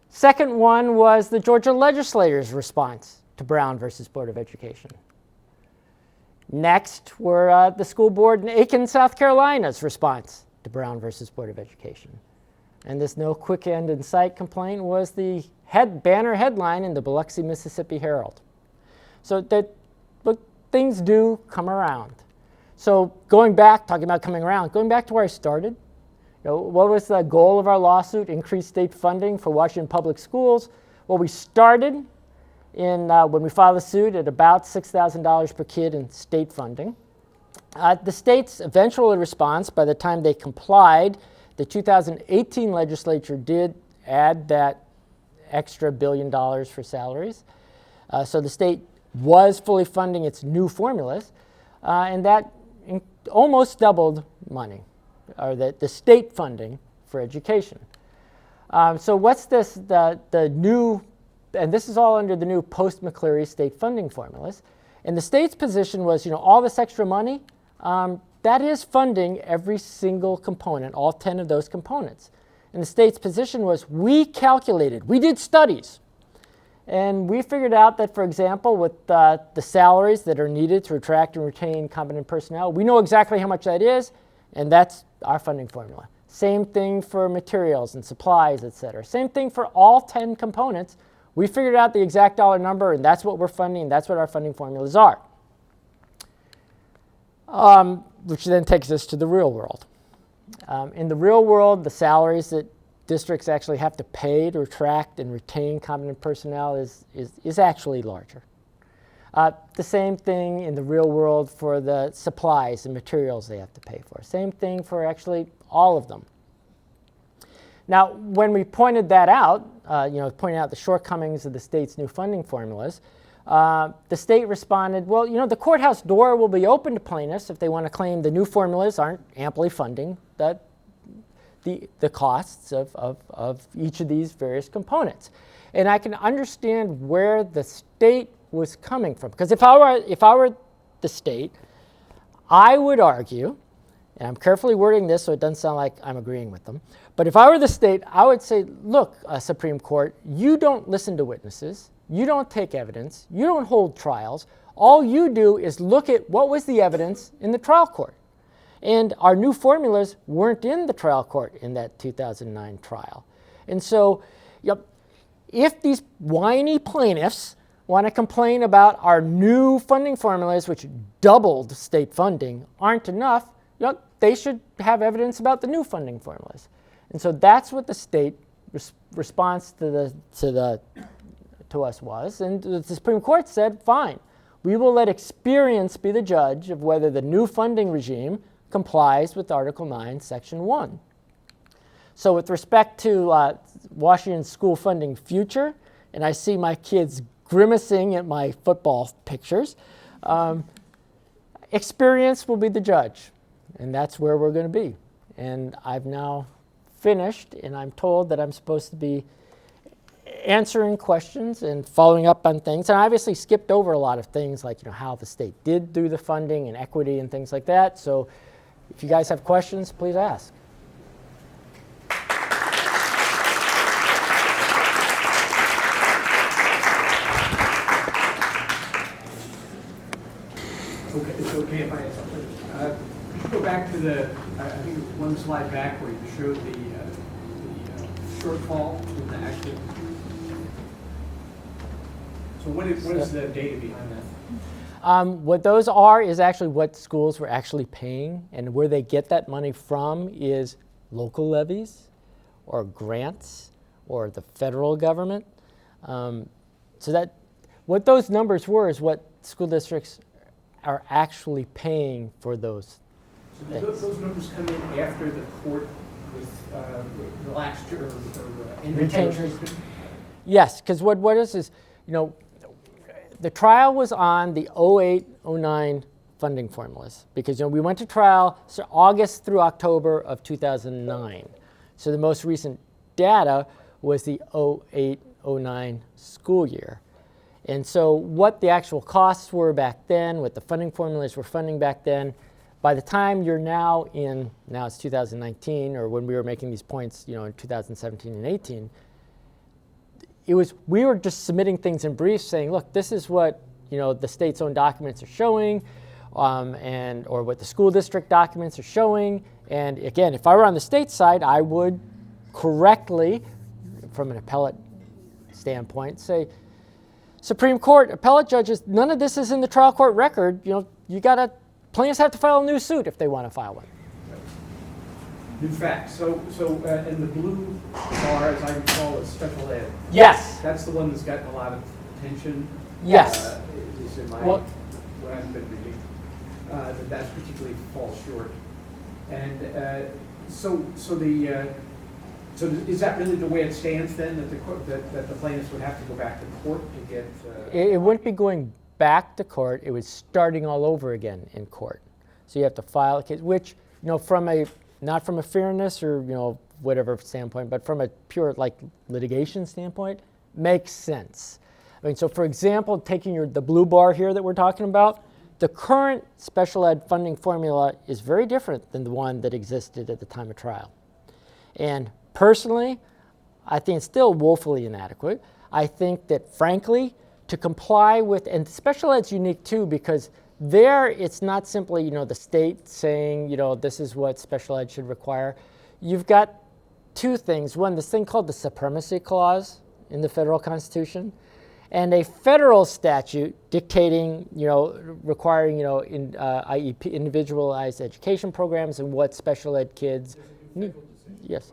Second one was the Georgia legislator's response to Brown versus Board of Education. Next were the school board in Aiken, South Carolina's response to Brown versus Board of Education. And this no quick end in sight complaint was the banner headline in the Biloxi, Mississippi Herald. So that, but things do come around. So going back, talking about coming around, going back to where I started, what was the goal of our lawsuit? Increase state funding for Washington public schools. Well, we started in, when we filed the suit at about $6,000 per kid in state funding. The state's eventual response, by the time they complied, the 2018 legislature did add that extra $1 billion for salaries. So the state was fully funding its new formulas, and that almost doubled money, or the state funding for education. So what's this, the new, and this is all under the new post-McCleary state funding formulas. And the state's position was, all this extra money, that is funding every single component, all 10 of those components. And the state's position was, we calculated, we did studies, and we figured out that, for example, with the salaries that are needed to attract and retain competent personnel, we know exactly how much that is, and that's our funding formula. Same thing for materials and supplies, et cetera. Same thing for all 10 components. We figured out the exact dollar number, and that's what we're funding, and that's what our funding formulas are. Which then takes us to the real world. In the real world, the salaries that districts actually have to pay to attract and retain competent personnel is actually larger. The same thing in the real world for the supplies and materials they have to pay for. Same thing for actually all of them. Now, when we pointed that out, pointing out the shortcomings of the state's new funding formulas, the state responded, well, the courthouse door will be open to plaintiffs if they want to claim the new formulas aren't amply funding the costs of each of these various components. And I can understand where the state was coming from. Because if I were the state, I would argue, and I'm carefully wording this so it doesn't sound like I'm agreeing with them, but if I were the state, I would say, look, Supreme Court, you don't listen to witnesses, you don't take evidence, you don't hold trials. All you do is look at what was the evidence in the trial court. And our new formulas weren't in the trial court in that 2009 trial. And so, if these whiny plaintiffs want to complain about our new funding formulas, which doubled state funding, aren't enough, they should have evidence about the new funding formulas. And so that's what the state response to us was. And the Supreme Court said, fine, we will let experience be the judge of whether the new funding regime complies with Article 9, Section 1. So with respect to Washington school funding future, and I see my kids grimacing at my football pictures, experience will be the judge, and that's where we're going to be. And I've now finished, and I'm told that I'm supposed to be answering questions and following up on things. And I obviously skipped over a lot of things like how the state did do the funding and equity and things like that. So if you guys have questions, please ask. It's okay if I ask something. Could you go back to I think one slide back where you showed the shortfall in the actual. So what is the data behind that? What those are is actually what schools were actually paying, and where they get that money from is local levies or grants or the federal government. So that what those numbers were is what school districts are actually paying for those things. Those numbers come in after the court was relaxed or retained. Yes, because what is the trial was on the 08-09 funding formulas, because we went to trial August through October of 2009. So the most recent data was the 08-09 school year. And so what the actual costs were back then, what the funding formulas were funding back then, by the time you're now it's 2019, or when we were making these points, in 2017 and 18, we were just submitting things in briefs saying, look, this is what, the state's own documents are showing, or what the school district documents are showing. And again, if I were on the state side, I would correctly, from an appellate standpoint, say, Supreme Court, appellate judges, none of this is in the trial court record. Plaintiffs have to file a new suit if they want to file one. New facts. So in the blue bar, as I recall, is special ed. Yes. That's the one that's gotten a lot of attention. Yes. At least in what I've been reading, that particularly falls short. And so is that really the way it stands then, that the plaintiffs would have to go back to court to get? It wouldn't be going back to court. It was starting all over again in court. So you have to file a case, which not from a fairness or whatever standpoint, but from a pure litigation standpoint, makes sense. I mean, so for example, taking the blue bar here that we're talking about, the current special ed funding formula is very different than the one that existed at the time of trial. And personally, I think it's still woefully inadequate. I think that, frankly, to comply with, and special ed's unique too, because there it's not simply, the state saying, this is what special ed should require. You've got two things. One, this thing called the Supremacy Clause in the federal Constitution, and a federal statute dictating, requiring, IEP, individualized education programs, and what special ed kids need. Yes.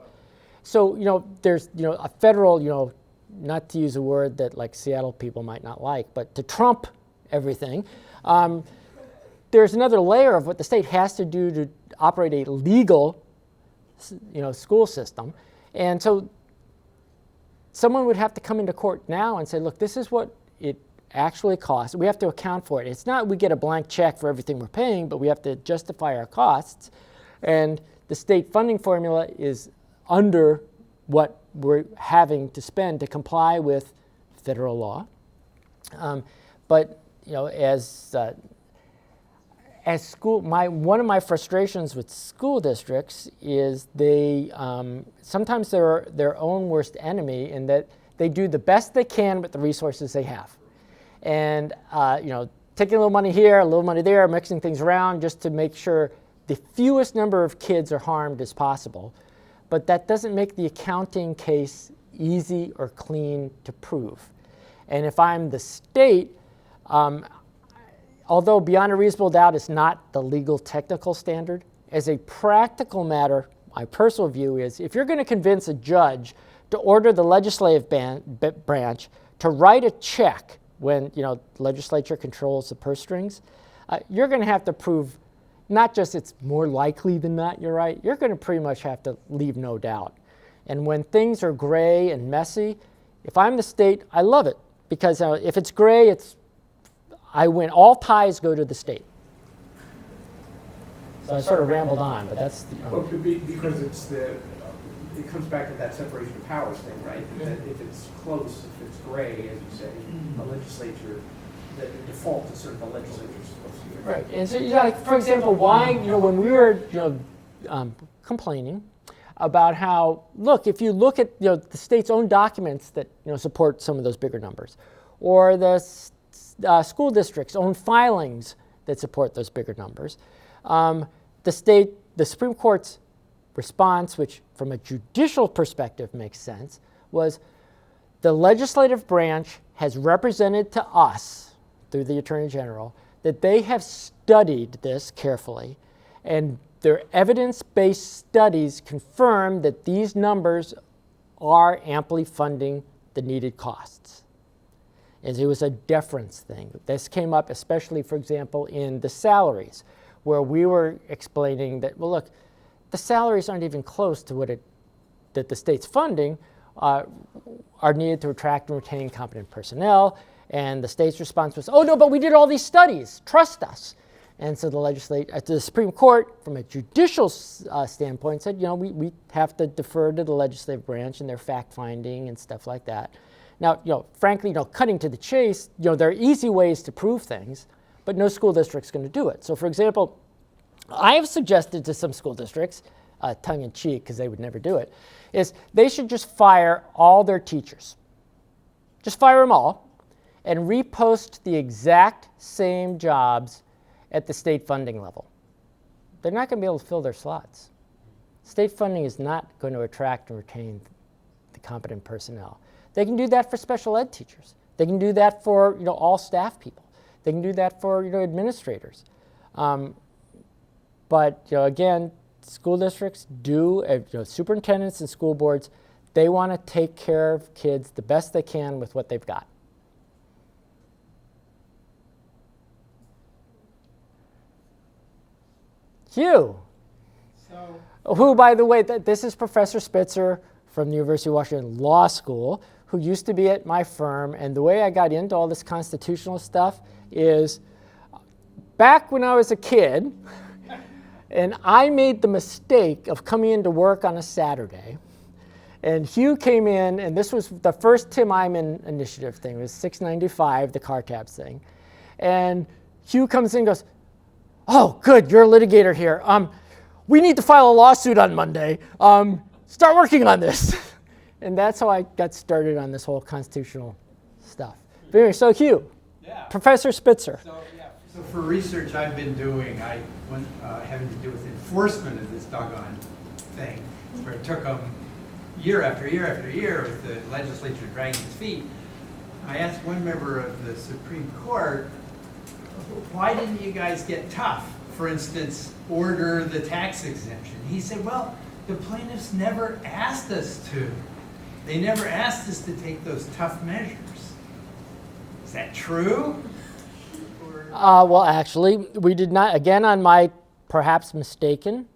So, there's, a federal, not to use a word that Seattle people might not like, but to trump everything, there's another layer of what the state has to do to operate a legal, school system. And so someone would have to come into court now and say, look, this is what it actually costs. We have to account for it. It's not we get a blank check for everything we're paying, but we have to justify our costs. And the state funding formula is under what we're having to spend to comply with federal law. But as school, one of my frustrations with school districts is they sometimes they're their own worst enemy in that they do the best they can with the resources they have, and taking a little money here, a little money there, mixing things around just to make sure the fewest number of kids are harmed as possible. But that doesn't make the accounting case easy or clean to prove. And if I'm the state, although beyond a reasonable doubt is not the legal technical standard, as a practical matter, my personal view is if you're going to convince a judge to order the legislative branch to write a check when the legislature controls the purse strings, you're going to have to prove not just it's more likely than not you're right, you're going to pretty much have to leave no doubt. And when things are gray and messy, if I'm the state, I love it. Because if it's gray, I win. All ties go to the state. So I sort of rambled on, but that's because it comes back to that separation of powers thing, right? That if it's close, if it's gray, as you say, the legislature, the default is sort of the legislature's supposed to do it. Right. And so, for example, why when we were complaining about how, look, if you look at the state's own documents that support some of those bigger numbers, or the school district's own filings that support those bigger numbers, the Supreme Court's response, which from a judicial perspective makes sense, was the legislative branch has represented to us through the Attorney General that they have studied this carefully, and their evidence-based studies confirm that these numbers are amply funding the needed costs. And it was a deference thing. This came up especially, for example, in the salaries, where we were explaining that, well, look, the salaries aren't even close to that the state's funding are needed to attract and retain competent personnel. And the state's response was, oh, no, but we did all these studies. Trust us. And so the Supreme Court, from a judicial standpoint, said, we have to defer to the legislative branch and their fact-finding and stuff like that. Now, frankly, cutting to the chase, there are easy ways to prove things, but no school district's going to do it. So, for example, I have suggested to some school districts, tongue-in-cheek, because they would never do it, is they should just fire all their teachers. Just fire them all and repost the exact same jobs at the state funding level. They're not going to be able to fill their slots. State funding is not going to attract and retain the competent personnel. They can do that for special ed teachers. They can do that for all staff people. They can do that for administrators. But again, school districts do, superintendents and school boards, they want to take care of kids the best they can with what they've got. Hugh, who, by the way, this is Professor Spitzer from the University of Washington Law School, who used to be at my firm. And the way I got into all this constitutional stuff is back when I was a kid, and I made the mistake of coming into work on a Saturday. And Hugh came in, and this was the first Tim Eyman initiative thing. It was 695, the car tabs thing. And Hugh comes in and goes, "Oh, good, you're a litigator here. We need to file a lawsuit on Monday. Start working on this." And that's how I got started on this whole constitutional stuff. But anyway, so Hugh, Professor Spitzer. So for research I've been doing, having to do with enforcement of this doggone thing, where it took them year after year after year with the legislature dragging its feet. I asked one member of the Supreme Court, why didn't you guys get tough? For instance, order the tax exemption. He said, well, the plaintiffs never asked us to. They never asked us to take those tough measures. Is that true? Well, actually, we did not, again, on my perhaps mistaken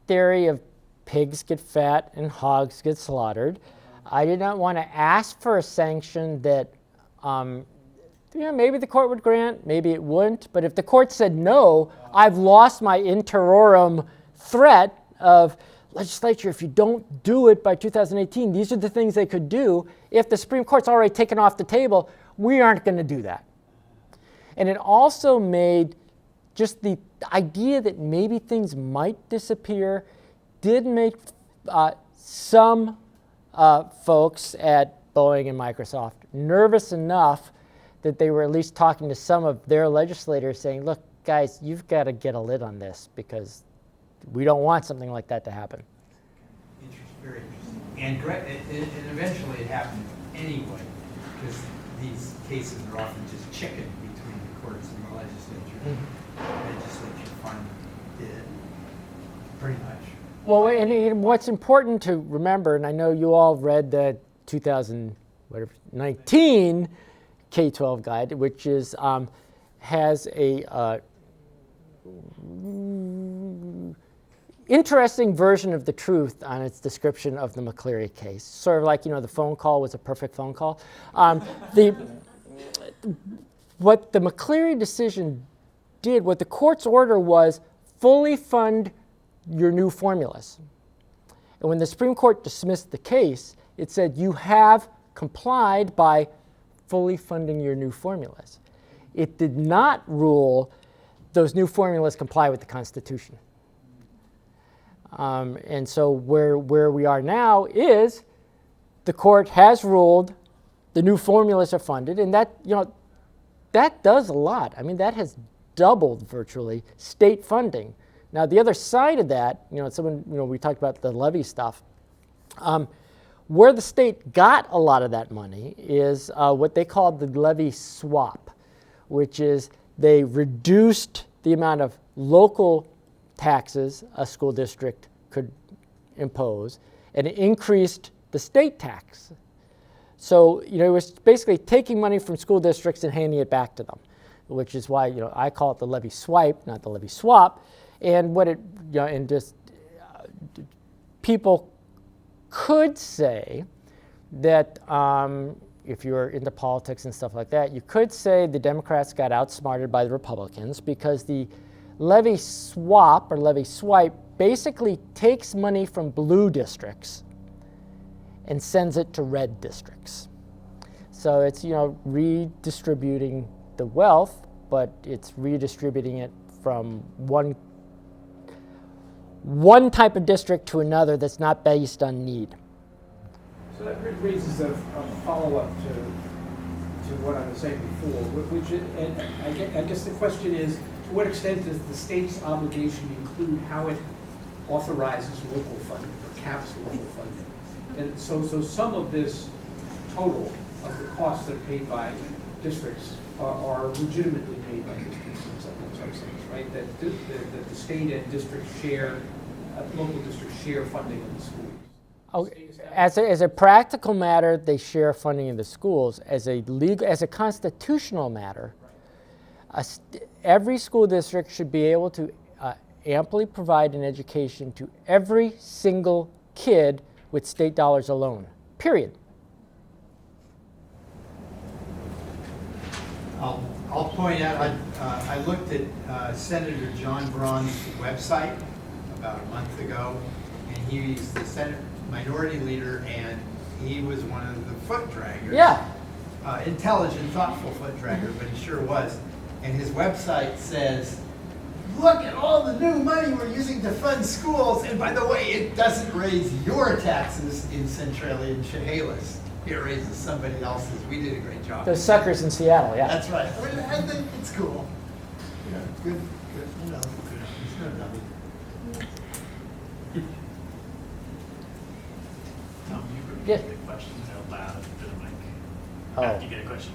theory of pigs get fat and hogs get slaughtered, I did not want to ask for a sanction that maybe the court would grant, maybe it wouldn't. But if the court said no, I've lost my interim threat of legislature, if you don't do it by 2018, these are the things they could do. If the Supreme Court's already taken off the table, we aren't going to do that. And it also made just the idea that maybe things might disappear did make some folks at Boeing and Microsoft nervous enough that they were at least talking to some of their legislators saying, look, guys, you've got to get a lid on this because we don't want something like that to happen. Very interesting. And eventually it happened anyway, because these cases are often just chicken between the courts and the legislature. Mm-hmm. The legislature finally did, pretty much. Well, and what's important to remember, and I know you all read the 2019 K12 guide, which is has a interesting version of the truth on its description of the McCleary case. Sort of like, the phone call was a perfect phone call. What the McCleary decision did, what the court's order was, fully fund your new formulas. And when the Supreme Court dismissed the case, it said you have complied by fully funding your new formulas. It did not rule those new formulas comply with the Constitution. And so where we are now is the court has ruled the new formulas are funded, and that that does a lot. I mean, that has doubled virtually state funding. Now, the other side of that, we talked about the levy stuff. Where the state got a lot of that money is what they called the levy swap, which is they reduced the amount of local taxes a school district could impose and it increased the state tax. So, it was basically taking money from school districts and handing it back to them, which is why, I call it the levy swipe, not the levy swap. And what it, and just people could say that if you're into politics and stuff like that, you could say the Democrats got outsmarted by the Republicans because the levy swap or levy swipe basically takes money from blue districts and sends it to red districts. So it's, redistributing the wealth, but it's redistributing it from one type of district to another that's not based on need. So that raises a follow-up to what I was saying before, which is, and I guess the question is, to what extent does the state's obligation include how it authorizes local funding or caps local funding? And so some of this total of the costs that are paid by districts are legitimately paid by districts in some sense, right? That the state and districts share, local districts share funding in the schools. As a practical matter, they share funding in the schools. As a constitutional matter, every school district should be able to amply provide an education to every single kid with state dollars alone, period. I'll point out, I looked at Senator John Braun's website about a month ago, and he's the Senate Minority Leader, and he was one of the foot draggers. Yeah. Intelligent, thoughtful foot dragger, but he sure was. And his website says, look at all the new money we're using to fund schools, and by the way, it doesn't raise your taxes in Centralia and Chehalis. It raises somebody else's. We did a great job. Those suckers in Seattle, yeah. That's right. I think it's cool. Good, it's no dummy. Tom, you Yeah. repeat the questions out loud to the mic. Oh. After you get a question.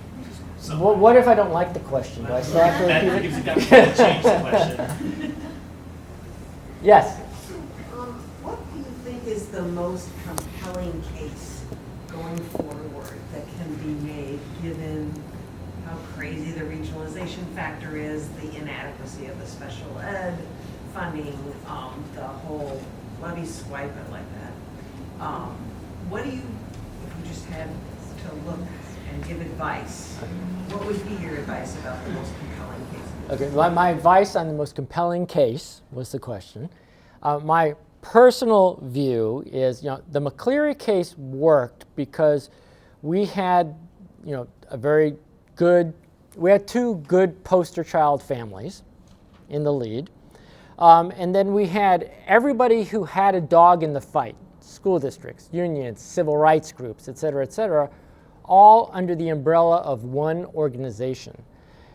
What if I don't like the question? Do I still have to That repeat gives you it? the opportunity to change the question. Yes. What do you think is the most compelling case going forward that can be made, given how crazy the regionalization factor is, the inadequacy of the special ed funding, the whole levy swipe, I like that. What do you, if you just had to look and give advice, what would be your advice about the most compelling case? Okay, my advice on the most compelling case was the question. My personal view is, the McCleary case worked because we had, we had two good poster child families in the lead. And then we had everybody who had a dog in the fight, school districts, unions, civil rights groups, et cetera, all under the umbrella of one organization.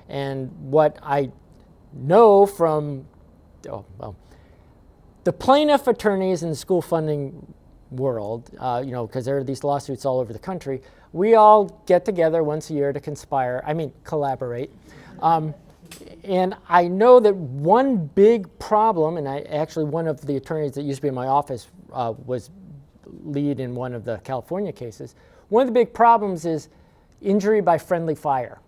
And what I know from, the plaintiff attorneys in the school funding world, because there are these lawsuits all over the country, we all get together once a year to collaborate. And I know that one big problem, and one of the attorneys that used to be in my office was lead in one of the California cases. One of the big problems is injury by friendly fire.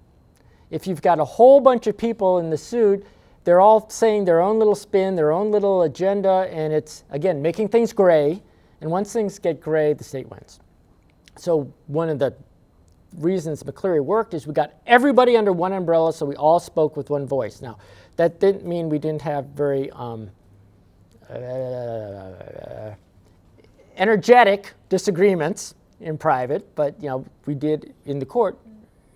If you've got a whole bunch of people in the suit, they're all saying their own little spin, their own little agenda, and it's, again, making things gray. And once things get gray, the state wins. So one of the reasons McCleary worked is we got everybody under one umbrella, so we all spoke with one voice. Now, that didn't mean we didn't have very energetic disagreements in private, but we did in the court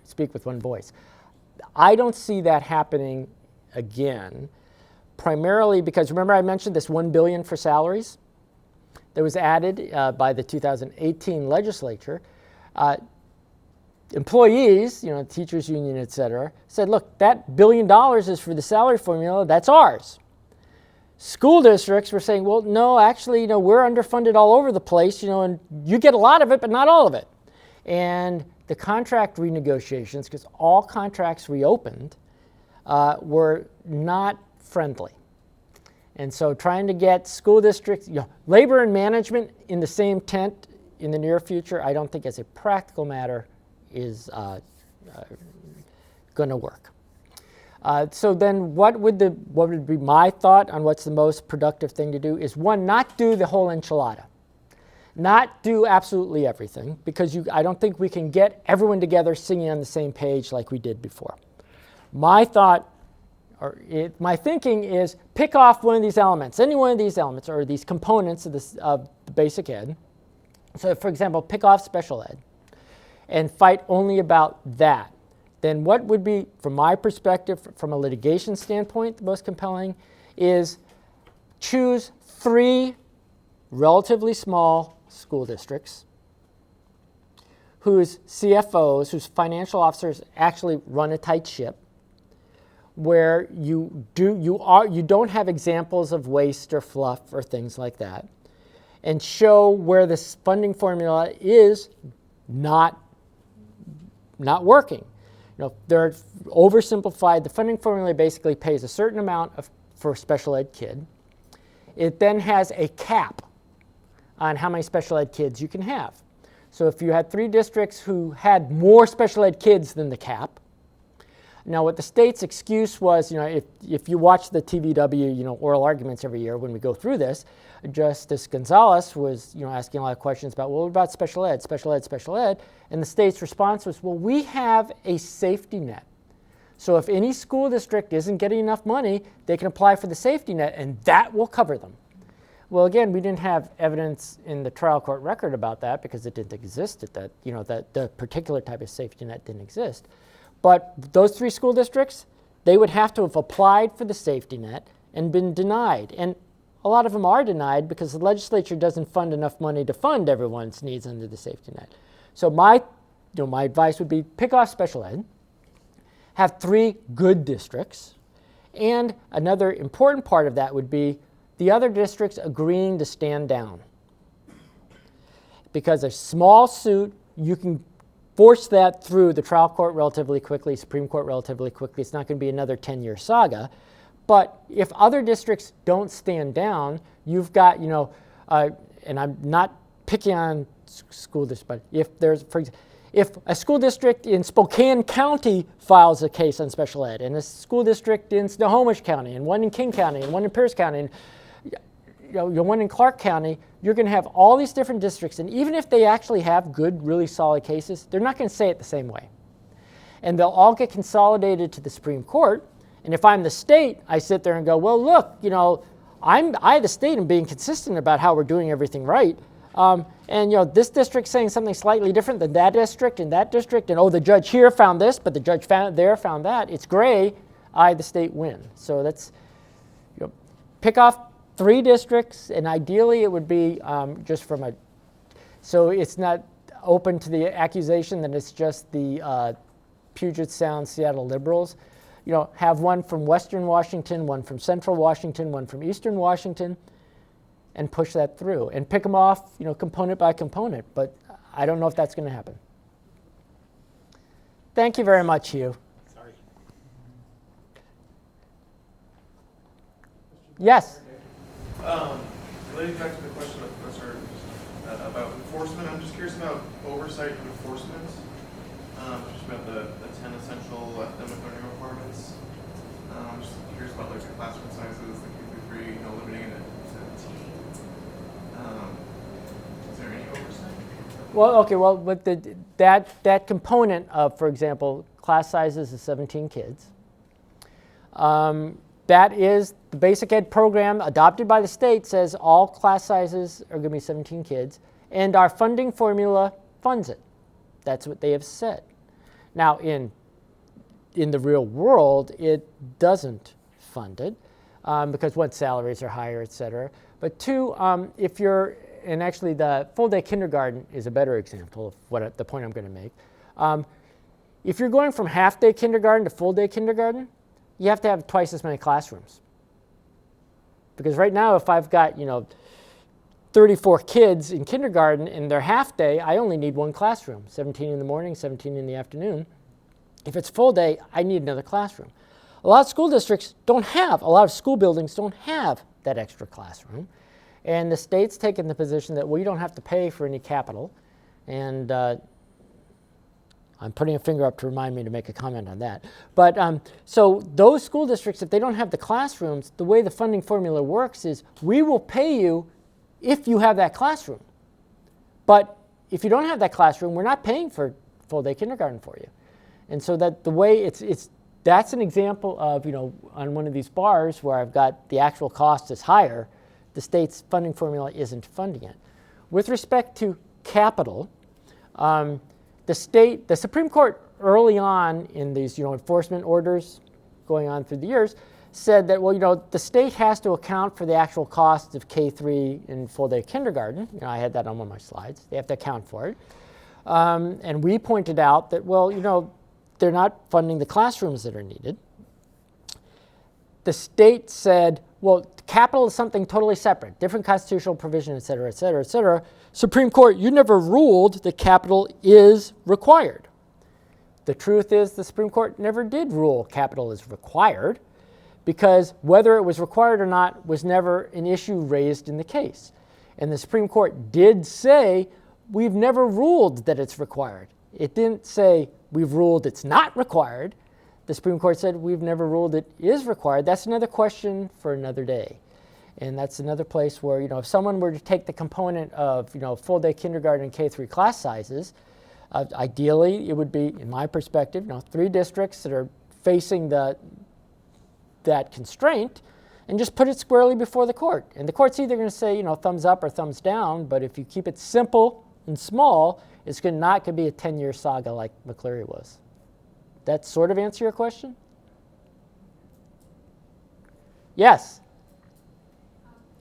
speak with one voice. I don't see that happening again, primarily because, remember I mentioned this $1 billion for salaries that was added by the 2018 legislature. Employees, teachers union, et cetera, said, look, that $1 billion is for the salary formula, that's ours. School districts were saying, well, no, actually, we're underfunded all over the place, and you get a lot of it, but not all of it. And the contract renegotiations, because all contracts reopened, were not friendly. And so trying to get school districts, labor and management in the same tent in the near future, I don't think as a practical matter is going to work. So then what would be my thought on what's the most productive thing to do is, one, not do the whole enchilada. Not do absolutely everything, because I don't think we can get everyone together singing on the same page like we did before. My thought my thinking is pick off one of these elements, any one of these elements or these components of the basic ed. So for example, pick off special ed and fight only about that. Then what would be, from my perspective, from a litigation standpoint, the most compelling is choose 3 relatively small school districts whose CFOs, whose financial officers actually run a tight ship, where you don't have examples of waste or fluff or things like that, and show where this funding formula is not working. They're oversimplified. The funding formula basically pays a certain amount for a special ed kid. It then has a cap on how many special ed kids you can have. So if you had 3 districts who had more special ed kids than the cap, now what the state's excuse was, if you watch the TVW, oral arguments every year when we go through this, Justice Gonzalez was, asking a lot of questions about, well, what about special ed, special ed, special ed? And the state's response was, well, we have a safety net. So if any school district isn't getting enough money, they can apply for the safety net, and that will cover them. Well, again, we didn't have evidence in the trial court record about that because it didn't exist at that, that the particular type of safety net didn't exist. But those 3 school districts, they would have to have applied for the safety net and been denied. And a lot of them are denied because the legislature doesn't fund enough money to fund everyone's needs under the safety net. So my advice would be pick off special ed, have 3 good districts, and another important part of that would be the other districts agreeing to stand down. Because a small suit, you can force that through the trial court relatively quickly, Supreme Court relatively quickly. It's not going to be another 10-year saga. But if other districts don't stand down, you've got, and I'm not picking on school districts, but if there's, for example, if a school district in Spokane County files a case on special ed, and a school district in Snohomish County, and one in King County, and one in Pierce County, and one in Clark County, you're going to have all these different districts, and even if they actually have good, really solid cases, they're not going to say it the same way. And they'll all get consolidated to the Supreme Court, and if I'm the state, I sit there and go, well, look, I, the state, am being consistent about how we're doing everything right, and this district's saying something slightly different than that district, and oh, the judge here found this, but the judge found that. It's gray. I, the state, win. So that's, pick off 3 districts, and ideally it would be just from so it's not open to the accusation that it's just the Puget Sound Seattle liberals. Have one from Western Washington, one from Central Washington, one from Eastern Washington, and push that through and pick them off, component by component. But I don't know if that's going to happen. Thank you very much, Hugh. Sorry. Yes. Relating back to the question of Professor about enforcement, I'm just curious about oversight and enforcement. Just about the 10 essential academic learning requirements. I'm just curious about the classroom sizes, the K-3, limiting it to 17. Is there any oversight? Well, okay. Well, but that component of, for example, class sizes of 17 kids. That is the basic ed program adopted by the state says all class sizes are going to be 17 kids, and our funding formula funds it. That's what they have said. Now, in the real world, it doesn't fund it because one, salaries are higher, et cetera. But 2, if you're, and actually the full-day kindergarten is a better example of the point I'm going to make. If you're going from half-day kindergarten to full-day kindergarten, you have to have twice as many classrooms. Because right now, if I've got 34 kids in kindergarten and they're half day, I only need 1 classroom, 17 in the morning, 17 in the afternoon. If it's full day, I need another classroom. A lot of school districts don't have, a lot of school buildings don't have that extra classroom. And the state's taken the position that we don't have to pay for any capital. And I'm putting a finger up to remind me to make a comment on that. But so those school districts, if they don't have the classrooms, the way the funding formula works is we will pay you if you have that classroom. But if you don't have that classroom, we're not paying for full-day kindergarten for you. And so that the way it's that's an example of, on one of these bars where I've got the actual cost is higher, the state's funding formula isn't funding it. With respect to capital, the Supreme Court early on in these enforcement orders going on through the years said that, the state has to account for the actual costs of K3 and full-day kindergarten. I had that on one of my slides. They have to account for it. And we pointed out that, they're not funding the classrooms that are needed. The state said, capital is something totally separate, different constitutional provision, et cetera, et cetera, et cetera. Supreme Court, you never ruled that capital is required. The truth is the Supreme Court never did rule capital is required, because whether it was required or not was never an issue raised in the case. And the Supreme Court did say, we've never ruled that it's required. It didn't say, we've ruled it's not required. The Supreme Court said, we've never ruled it is required. That's another question for another day. And that's another place where, if someone were to take the component of, full-day kindergarten and K3 class sizes, ideally, it would be, in my perspective, 3 districts that are facing that constraint, and just put it squarely before the court. And the court's either going to say, thumbs up or thumbs down, but if you keep it simple and small, it's not going to be a 10-year saga like McCleary was. That sort of answer your question? Yes?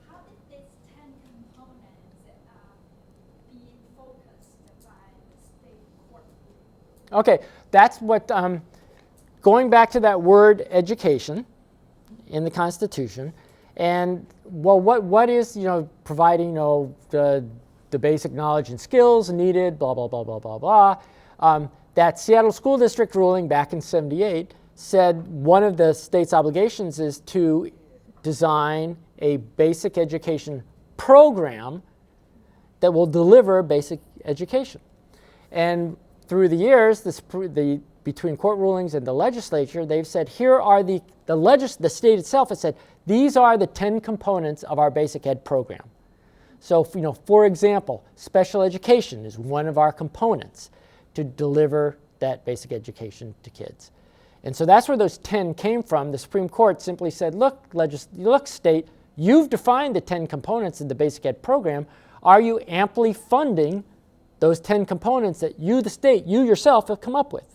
How did these 10 components be focused by the state court? Okay, that's what, going back to that word education in the Constitution, and what is, providing, the basic knowledge and skills needed, blah, blah, blah, blah, blah, blah. That Seattle School District ruling back in '78 said one of the state's obligations is to design a basic education program that will deliver basic education. And through the years, between court rulings and the legislature, they've said, here are the state itself has said, these are the 10 components of our basic ed program. So, for example, special education is one of our components to deliver that basic education to kids. And so that's where those 10 came from. The Supreme Court simply said, look, state, you've defined the 10 components of the basic ed program. Are you amply funding those 10 components that you, the state, you yourself have come up with?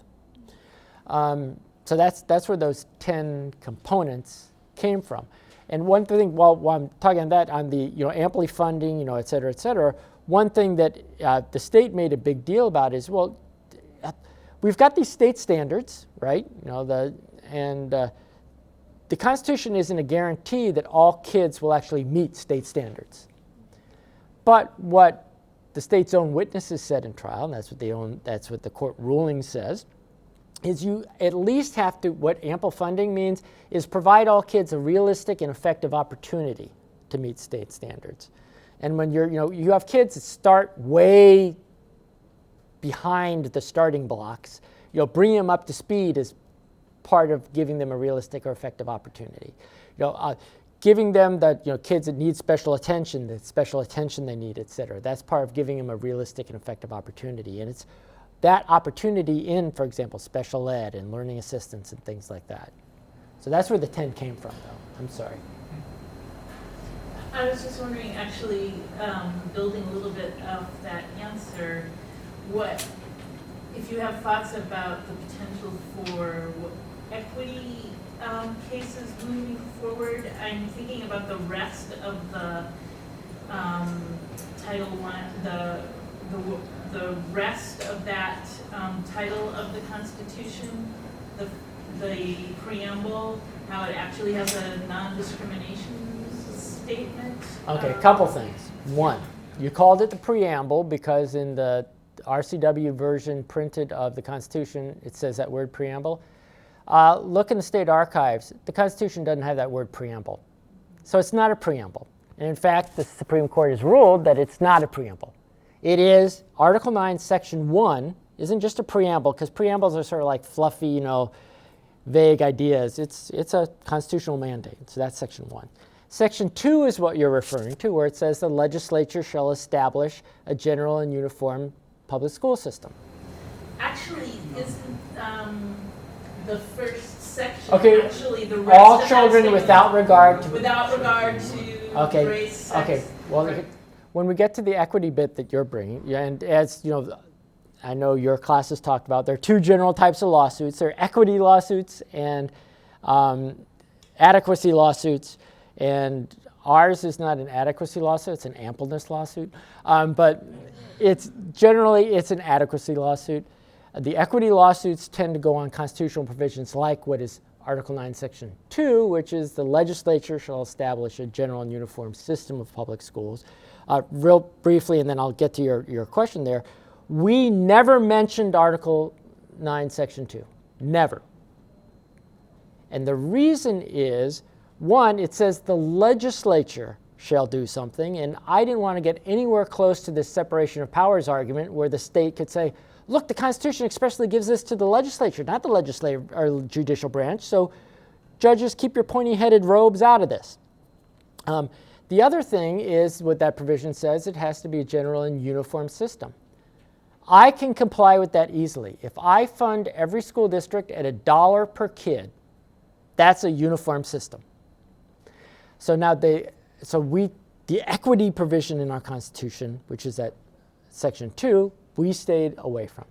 So that's where those 10 components came from. And one thing, while I'm talking on that, on the amply funding, et cetera, one thing that the state made a big deal about is, we've got these state standards, right? The Constitution isn't a guarantee that all kids will actually meet state standards. But what the state's own witnesses said in trial, and that's what the court ruling says, is you at least have to, what ample funding means, is provide all kids a realistic and effective opportunity to meet state standards. And when you have kids that start way behind the starting blocks, bringing them up to speed is part of giving them a realistic or effective opportunity. Giving them that, kids that need special attention, the special attention they need, et cetera. That's part of giving them a realistic and effective opportunity. And it's that opportunity in, for example, special ed and learning assistance and things like that. So that's where the 10 came from, though. I'm sorry. I was just wondering, actually, building a little bit of that answer, if you have thoughts about the potential for equity cases moving forward. I'm thinking about the rest of the Title I, the rest of that title of the Constitution, the preamble, how it actually has a non-discrimination statement. Okay, a couple things. One, you called it the preamble because in the RCW version printed of the Constitution, it says that word preamble. Look in the state archives. The Constitution doesn't have that word preamble. So it's not a preamble. And in fact, the Supreme Court has ruled that it's not a preamble. It is, Article 9, Section 1 isn't just a preamble, because preambles are sort of like fluffy, vague ideas. It's a constitutional mandate, so that's Section 1. Section 2 is what you're referring to, where it says the legislature shall establish a general and uniform public school system. Actually, isn't the first section, Okay, actually, the rest all of that children statement, without regard to. without regard to Okay, race, sex. okay. Well, Right. when we get to the equity bit that you're bringing, yeah, and as you know, I know your class has talked about, there are two general types of lawsuits. There are equity lawsuits and adequacy lawsuits. And ours is not an adequacy lawsuit, it's an ampleness lawsuit. But it's generally, it's an adequacy lawsuit. The equity lawsuits tend to go on constitutional provisions like what is Article 9, Section 2, which is the legislature shall establish a general and uniform system of public schools. Real briefly, and then I'll get to your question there. We never mentioned Article 9, Section 2. Never. And the reason is, one, it says the legislature shall do something, and I didn't want to get anywhere close to this separation of powers argument where the state could say, look, the Constitution expressly gives this to the legislature, not the legislative or judicial branch, so judges, keep your pointy-headed robes out of this. The other thing is what that provision says, it has to be a general and uniform system. I can comply with that easily. If I fund every school district at $1 per kid, that's a uniform system. So now the equity provision in our Constitution, which is at Section 2, we stayed away from.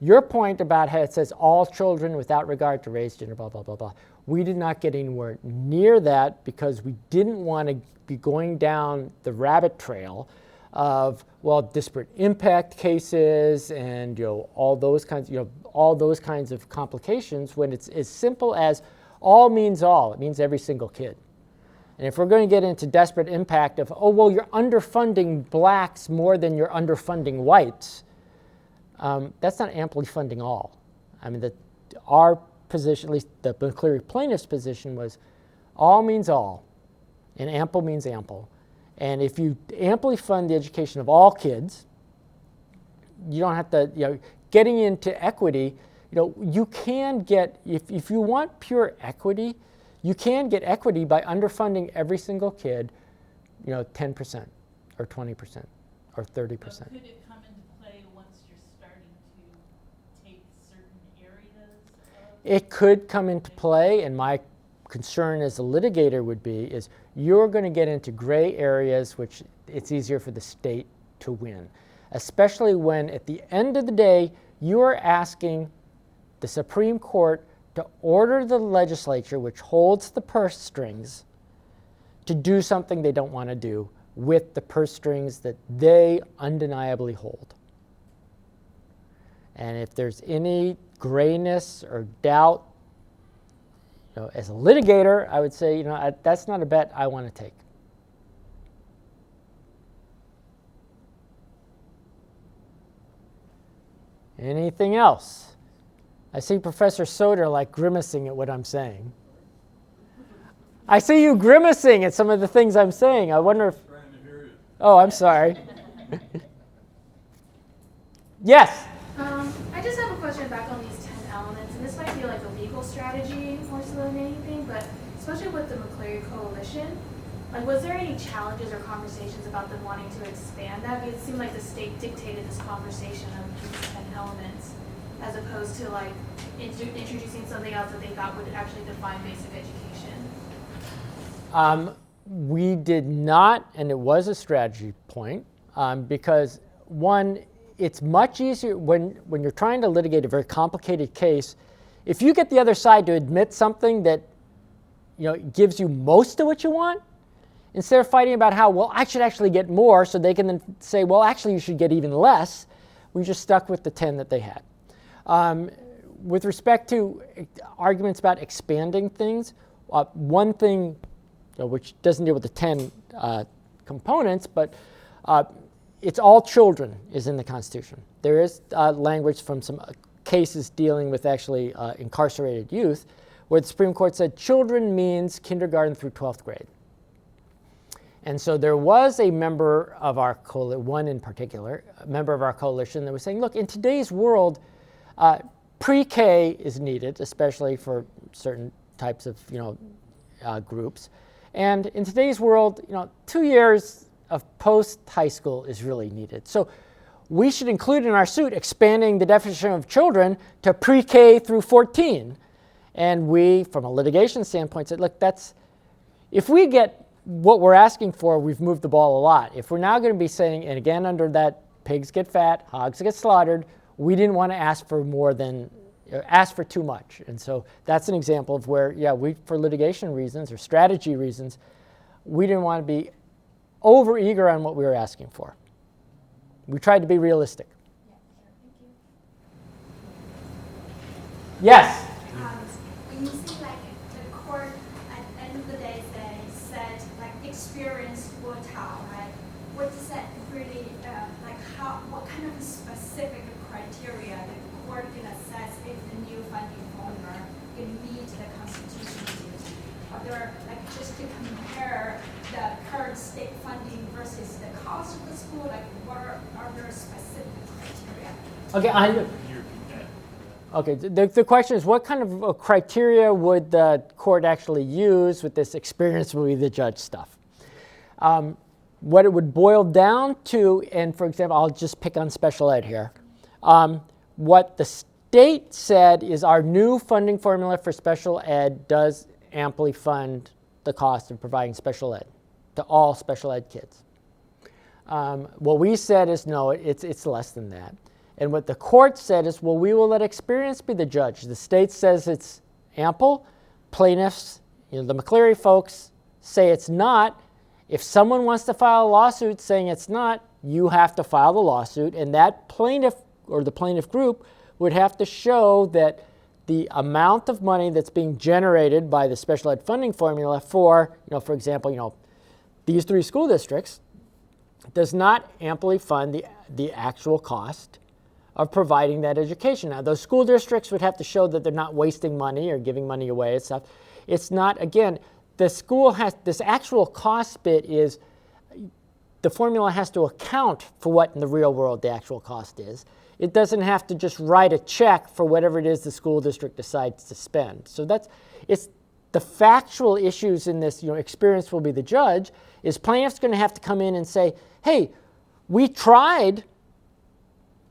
Your point about how it says all children without regard to race, gender, blah, blah, blah, blah, we did not get anywhere near that because we didn't want to be going down the rabbit trail of, well, disparate impact cases and all those kinds of complications when it's as simple as all means all. It means every single kid. And if we're going to get into disparate impact of, oh, well, you're underfunding blacks more than you're underfunding whites, that's not amply funding all. I mean, our position, at least the McCleary plaintiff's position, was all means all, and ample means ample. And if you amply fund the education of all kids, you don't have to, getting into equity, you can get, if you want pure equity, you can get equity by underfunding every single kid, 10% or 20% or 30%. But could it come into play once you're starting to take certain areas? It could come into play, and my concern as a litigator would be is you're going to get into gray areas which it's easier for the state to win, especially when at the end of the day you're asking the Supreme Court to order the legislature, which holds the purse strings, to do something they don't want to do with the purse strings that they undeniably hold. And if there's any grayness or doubt, as a litigator, I would say, that's not a bet I want to take. Anything else? I see Professor Soder grimacing at what I'm saying. I see you grimacing at some of the things I'm saying. I wonder if... Oh, I'm sorry. Yes? I just have a question back on these 10 elements, and this might be like a legal strategy more so than anything, but especially with the McCleary Coalition, was there any challenges or conversations about them wanting to expand that? Because it seemed like the state dictated this conversation of these 10 elements, as opposed to introducing something else that they thought would actually define basic education. We did not, and it was a strategy point, because one, it's much easier when you're trying to litigate a very complicated case, if you get the other side to admit something that gives you most of what you want, instead of fighting about how, well, I should actually get more, so they can then say, well, actually you should get even less, we just stuck with the 10 that they had. With respect to arguments about expanding things, one thing which doesn't deal with the 10 components, but it's all children is in the Constitution. There is language from some cases dealing with actually incarcerated youth, where the Supreme Court said children means kindergarten through 12th grade. And so there was a member of our coalition, one in particular, a member of our coalition that was saying, look, in today's world, pre-K is needed, especially for certain types of groups. And in today's world, 2 years of post-high school is really needed. So we should include in our suit expanding the definition of children to pre-K through 14. And we, from a litigation standpoint, said, look, if we get what we're asking for, we've moved the ball a lot. If we're now going to be saying, and again, under that pigs get fat, hogs get slaughtered, we didn't want to ask for too much. And so that's an example of where, for litigation reasons or strategy reasons, we didn't want to be over eager on what we were asking for. We tried to be realistic. Yes? When you see like the court at the end of the day said like experience will tell, right? What does that really what kind of specific criteria the court can assess if the new funding formula can meet the constitutional duty? Are there just to compare the current state funding versus the cost of the school? Are there specific criteria? Okay, Okay, the question is, what kind of criteria would the court actually use with this experience will be the judge stuff? What it would boil down to, and for example, I'll just pick on special ed here. What the state said is our new funding formula for special ed does amply fund the cost of providing special ed to all special ed kids. What we said is no, it's less than that. And what the court said is, well, we will let experience be the judge. The state says it's ample. Plaintiffs, the McCleary folks, say it's not. If someone wants to file a lawsuit saying it's not, you have to file the lawsuit. And that plaintiff or the plaintiff group would have to show that the amount of money that's being generated by the special ed funding formula for, for example, these 3 school districts does not amply fund the actual cost of providing that education. Now, those school districts would have to show that they're not wasting money or giving money away and stuff. It's not, again, the school has, this actual cost bit is, the formula has to account for what in the real world the actual cost is. It doesn't have to just write a check for whatever it is the school district decides to spend. So it's the factual issues in this, experience will be the judge, is plaintiff's going to have to come in and say, hey, we tried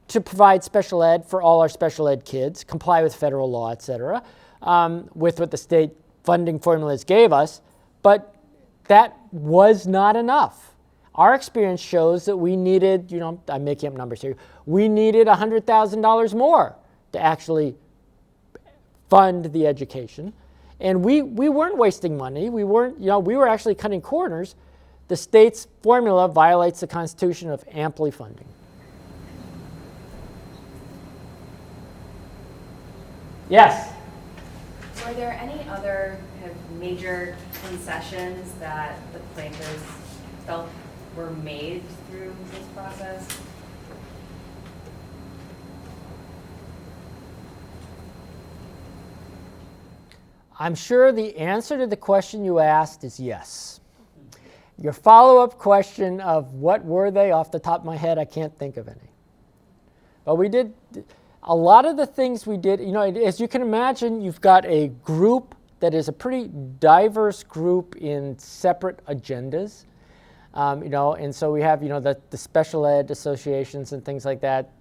to provide special ed for all our special ed kids, comply with federal law, et cetera, with what the state funding formulas gave us, but that was not enough. Our experience shows that we needed, I'm making up numbers here, we needed $100,000 more to actually fund the education. And we weren't wasting money. We were actually cutting corners. The state's formula violates the Constitution of amply funding. Yes? Were there any other kind of major concessions that the plaintiffs felt were made through this process? I'm sure the answer to the question you asked is yes. Your follow-up question of what were they, off the top of my head, I can't think of any. But we did, a lot of the things we did, as you can imagine, you've got a group that is a pretty diverse group in separate agendas. And so we have, the special ed associations and things like that,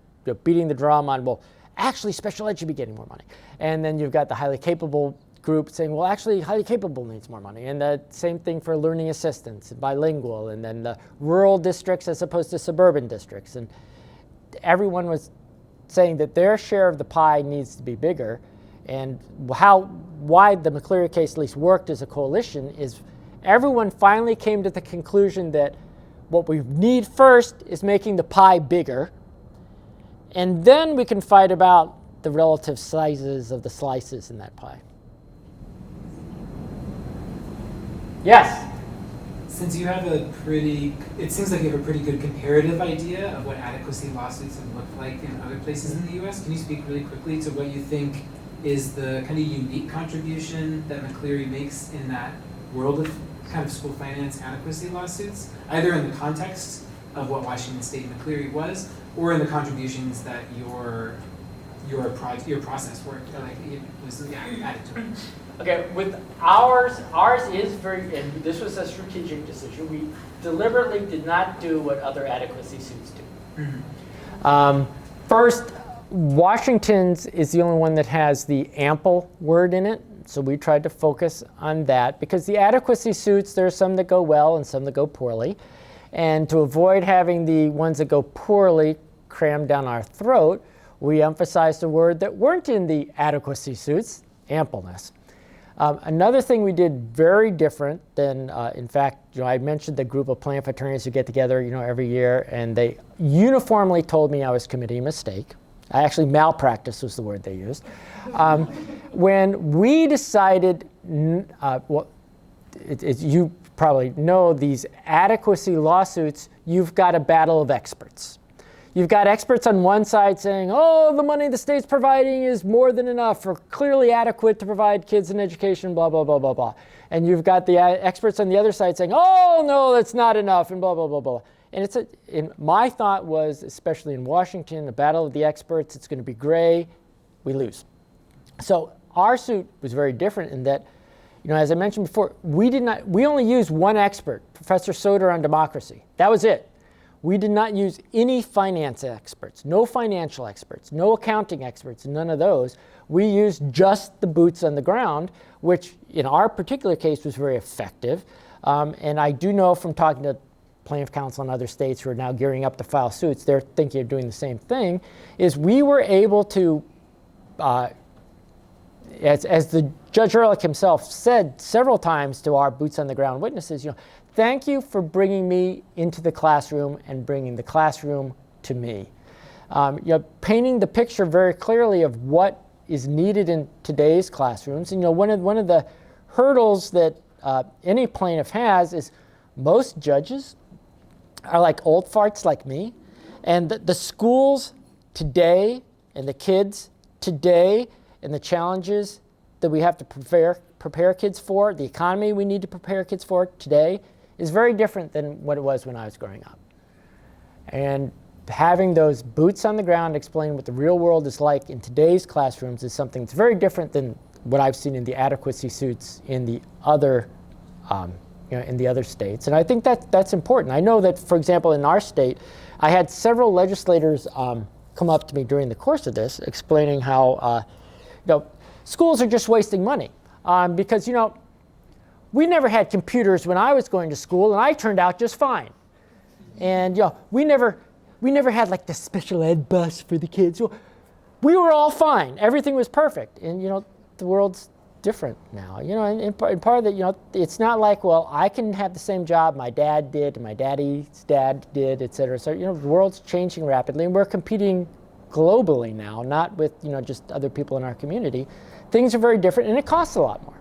beating the drum on, well, actually special ed should be getting more money. And then you've got the highly capable group saying, well, actually highly capable needs more money. And the same thing for learning assistants, bilingual, and then the rural districts as opposed to suburban districts. And everyone was saying that their share of the pie needs to be bigger. And why the McCleary case at least worked as a coalition is everyone finally came to the conclusion that what we need first is making the pie bigger, and then we can fight about the relative sizes of the slices in that pie. Yes? Since you have it seems like you have a pretty good comparative idea of what adequacy lawsuits have looked like in other places in the US, can you speak really quickly to what you think is the kind of unique contribution that McCleary makes in that world of kind of school finance adequacy lawsuits, either in the context of what Washington State McCleary was, or in the contributions that your process work was added to it? Okay, with ours is very, and this was a strategic decision. We deliberately did not do what other adequacy suits do. Mm-hmm. First, Washington's is the only one that has the ample word in it, So we tried to focus on that because the adequacy suits, there are some that go well and some that go poorly. And to avoid having the ones that go poorly crammed down our throat, we emphasized a word that weren't in the adequacy suits, ampleness. Another thing we did very different than, in fact, I mentioned the group of plaintiff attorneys who get together, every year, and they uniformly told me I was committing a mistake. Malpractice was the word they used. When we decided, you probably know these adequacy lawsuits, you've got a battle of experts. You've got experts on one side saying, the money the state's providing is more than enough or clearly adequate to provide kids an education, blah, blah, blah, blah, blah. And you've got the experts on the other side saying, no, that's not enough, and blah, blah, blah, blah. And my thought was, especially in Washington, the battle of the experts, it's going to be gray, we lose. So our suit was very different in that, as I mentioned before, we only used one expert, Professor Soder on democracy. That was it. We did not use any finance experts, no financial experts, no accounting experts, none of those. We used just the boots on the ground, which in our particular case was very effective. And I do know from talking to plaintiff counsel in other states who are now gearing up to file suits, they're thinking of doing the same thing, is we were able to, as the Judge Ehrlich himself said several times to our boots on the ground witnesses, thank you for bringing me into the classroom and bringing the classroom to me. Painting the picture very clearly of what is needed in today's classrooms. And one of the hurdles that any plaintiff has is most judges are like old farts like me. And the schools today and the kids today and the challenges that we have to prepare kids for, the economy we need to prepare kids for today is very different than what it was when I was growing up. And having those boots on the ground explain what the real world is like in today's classrooms is something that's very different than what I've seen in the adequacy suits in the other states. And I think that's important. I know that, for example, in our state, I had several legislators come up to me during the course of this explaining how schools are just wasting money because, we never had computers when I was going to school, and I turned out just fine. And we never had like the special ed bus for the kids. We were all fine. Everything was perfect. And the world's different now. And part of that, it's not like, I can have the same job my dad did, and my daddy's dad did, et cetera. So the world's changing rapidly, and we're competing globally now, not with just other people in our community. Things are very different, and it costs a lot more.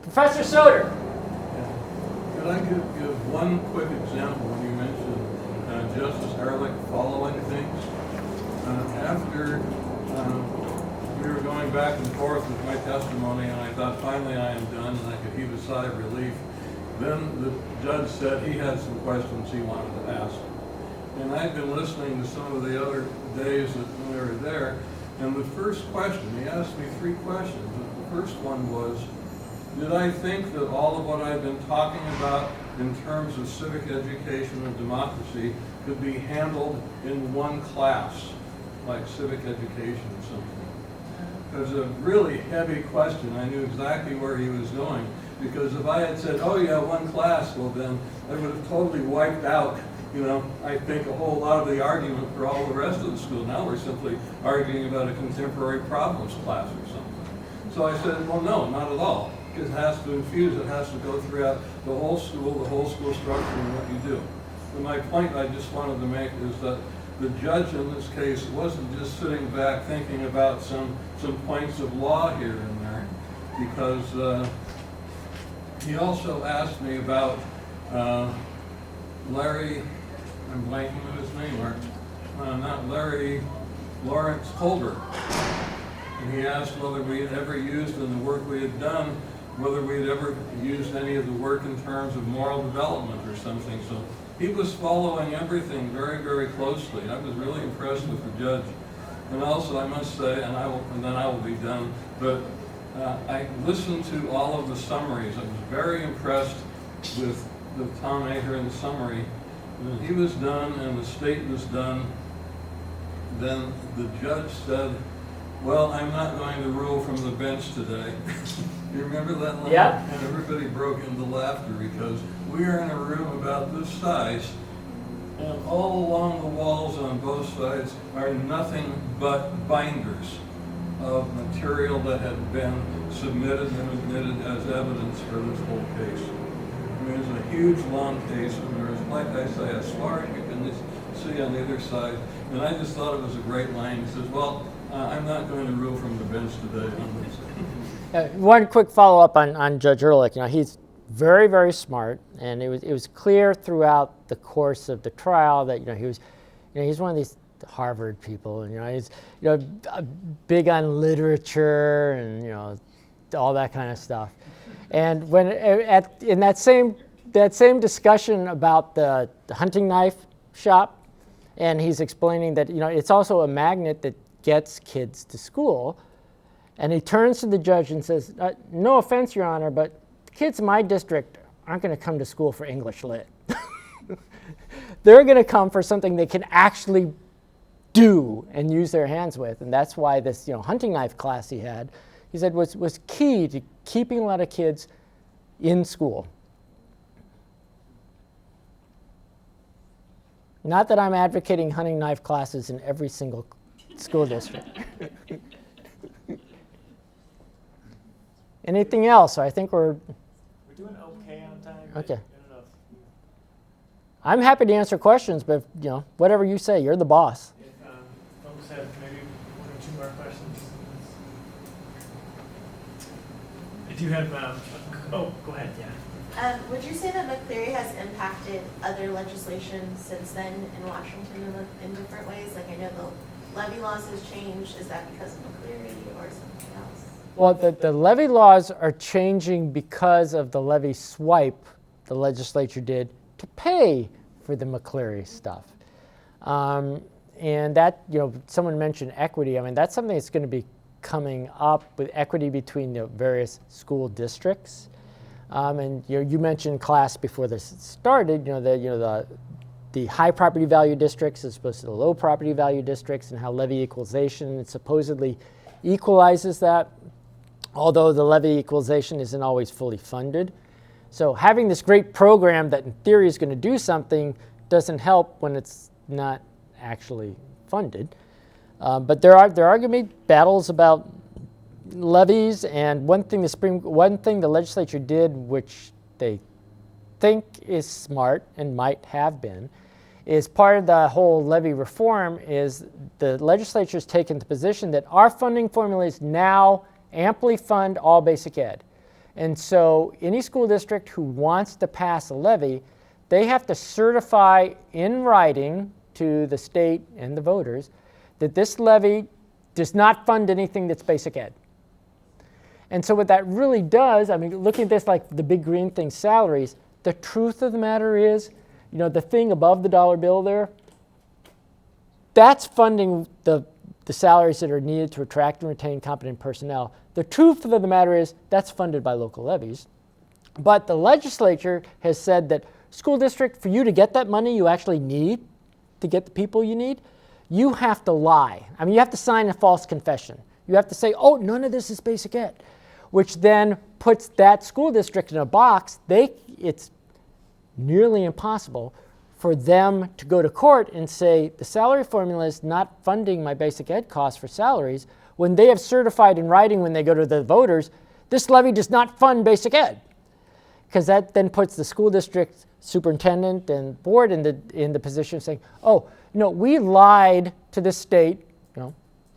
Professor Soder. Could I give one quick example when you mentioned Justice Ehrlich following things? After we were going back and forth with my testimony, and I thought finally I am done and I could heave a sigh of relief, then the judge said he had some questions he wanted to ask. And I'd been listening to some of the other days that we were there, and the first question, he asked me 3 questions. The first one was, did I think that all of what I've been talking about in terms of civic education and democracy could be handled in one class, like civic education or something? It was a really heavy question. I knew exactly where he was going, because if I had said, one class, well then I would have totally wiped out, I think a whole lot of the argument for all the rest of the school. Now we're simply arguing about a contemporary problems class or something. So I said, well, no, not at all. It has to infuse, it has to go throughout the whole school structure and what you do. And my point I just wanted to make is that the judge in this case wasn't just sitting back thinking about some points of law here and there, because he also asked me about Larry, I'm blanking on his name, not Larry, Lawrence Holder. And he asked whether we had ever used in the work we had done, whether we had ever used any of the work in terms of moral development or something. So he was following everything very, very closely. I was really impressed with the judge. And also, I must say, and then I will be done, but I listened to all of the summaries. I was very impressed with the Tom Ahearne summary. When he was done and the state was done, then the judge said, Well, I'm not going to rule from the bench today. You remember that line? Yeah. And everybody broke into laughter because we are in a room about this size, and all along the walls on both sides are nothing but binders of material that had been submitted and admitted as evidence for this whole case. I mean, it's a huge, long case, and there is, like I say, a sparring you can see on either side. And I just thought it was a great line. He says, well, I'm not going to rule from the bench today on this. One quick follow-up on Judge Ehrlich. He's very, very smart, and it was clear throughout the course of the trial that he's one of these Harvard people, and he's big on literature and all that kind of stuff. And when in that same discussion about the hunting knife shop, and he's explaining that it's also a magnet that gets kids to school, and he turns to the judge and says, "No offense, Your Honor, but kids in my district aren't going to come to school for English Lit. They're going to come for something they can actually do and use their hands with," and that's why this hunting knife class he had, he said, was key to keeping a lot of kids in school. Not that I'm advocating hunting knife classes in every single school district. Anything else? I think we're doing okay on time. Okay. I don't know if I'm happy to answer questions, but whatever you say, you're the boss. if folks have maybe one or two more questions. I do have. Oh, go ahead. Yeah. Would you say that McCleary has impacted other legislation since then in Washington in different ways? Like I know the levy laws has changed. Is that because of McCleary or something else? Well, the levy laws are changing because of the levy swipe the legislature did to pay for the McCleary stuff. And that, someone mentioned equity. I mean, that's something that's going to be coming up with equity between the various school districts. And you mentioned class before this started, the high property value districts as opposed to the low property value districts, and how levy equalization supposedly equalizes that, although the levy equalization isn't always fully funded. So having this great program that in theory is going to do something doesn't help when it's not actually funded. But there are going to be battles about levies, and one thing the legislature did, which they think is smart and might have been, is part of the whole levy reform is the legislature's taken the position that our funding formulas now amply fund all basic ed. And so any school district who wants to pass a levy, they have to certify in writing to the state and the voters that this levy does not fund anything that's basic ed. And so what that really does, I mean, looking at this like the big green thing, salaries, the truth of the matter is, the thing above the dollar bill there, that's funding the salaries that are needed to attract and retain competent personnel. The truth of the matter is that's funded by local levies. But the legislature has said that school district, for you to get that money you actually need to get the people you need, you have to lie. I mean, you have to sign a false confession. You have to say, oh, none of this is basic ed, which then puts that school district in a box. It's nearly impossible for them to go to court and say the salary formula is not funding my basic ed costs for salaries when they have certified in writing when they go to the voters, this levy does not fund basic ed. Because that then puts the school district superintendent and board in the position of saying, oh, we lied to the state,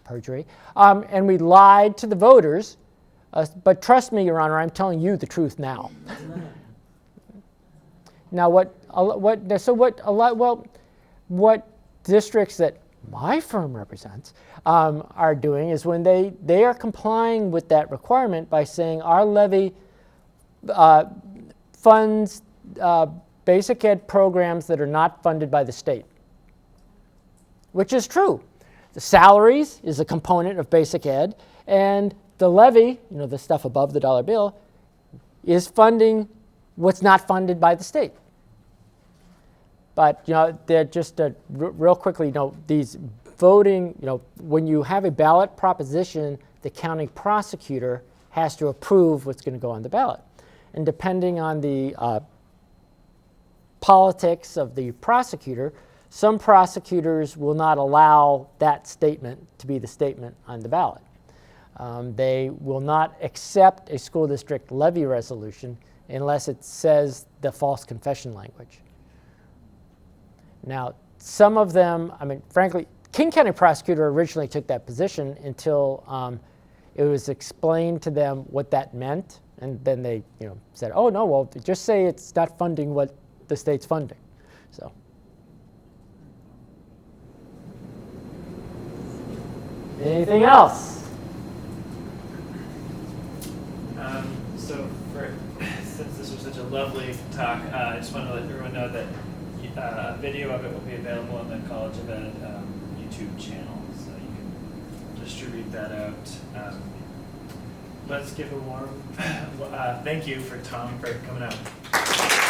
perjury, and we lied to the voters, but trust me, Your Honor, I'm telling you the truth now. Now, what districts that my firm represents are doing is when they are complying with that requirement by saying our levy funds basic ed programs that are not funded by the state, which is true. The salaries is a component of basic ed, and the levy, the stuff above the dollar bill, is funding what's not funded by the state. But they're just real quickly, these voting, when you have a ballot proposition, the county prosecutor has to approve what's going to go on the ballot. And depending on the politics of the prosecutor, some prosecutors will not allow that statement to be the statement on the ballot. They will not accept a school district levy resolution unless it says the false confession language. Now, some of them, frankly, King County prosecutor originally took that position until it was explained to them what that meant, and then they, said, "Oh no, well, just say it's not funding what the state's funding." So. Anything else? Since this was such a lovely talk, I just want to let everyone know that a video of it will be available on the College of Ed YouTube channel, so you can distribute that out. Let's give a warm thank you for Tom for coming out.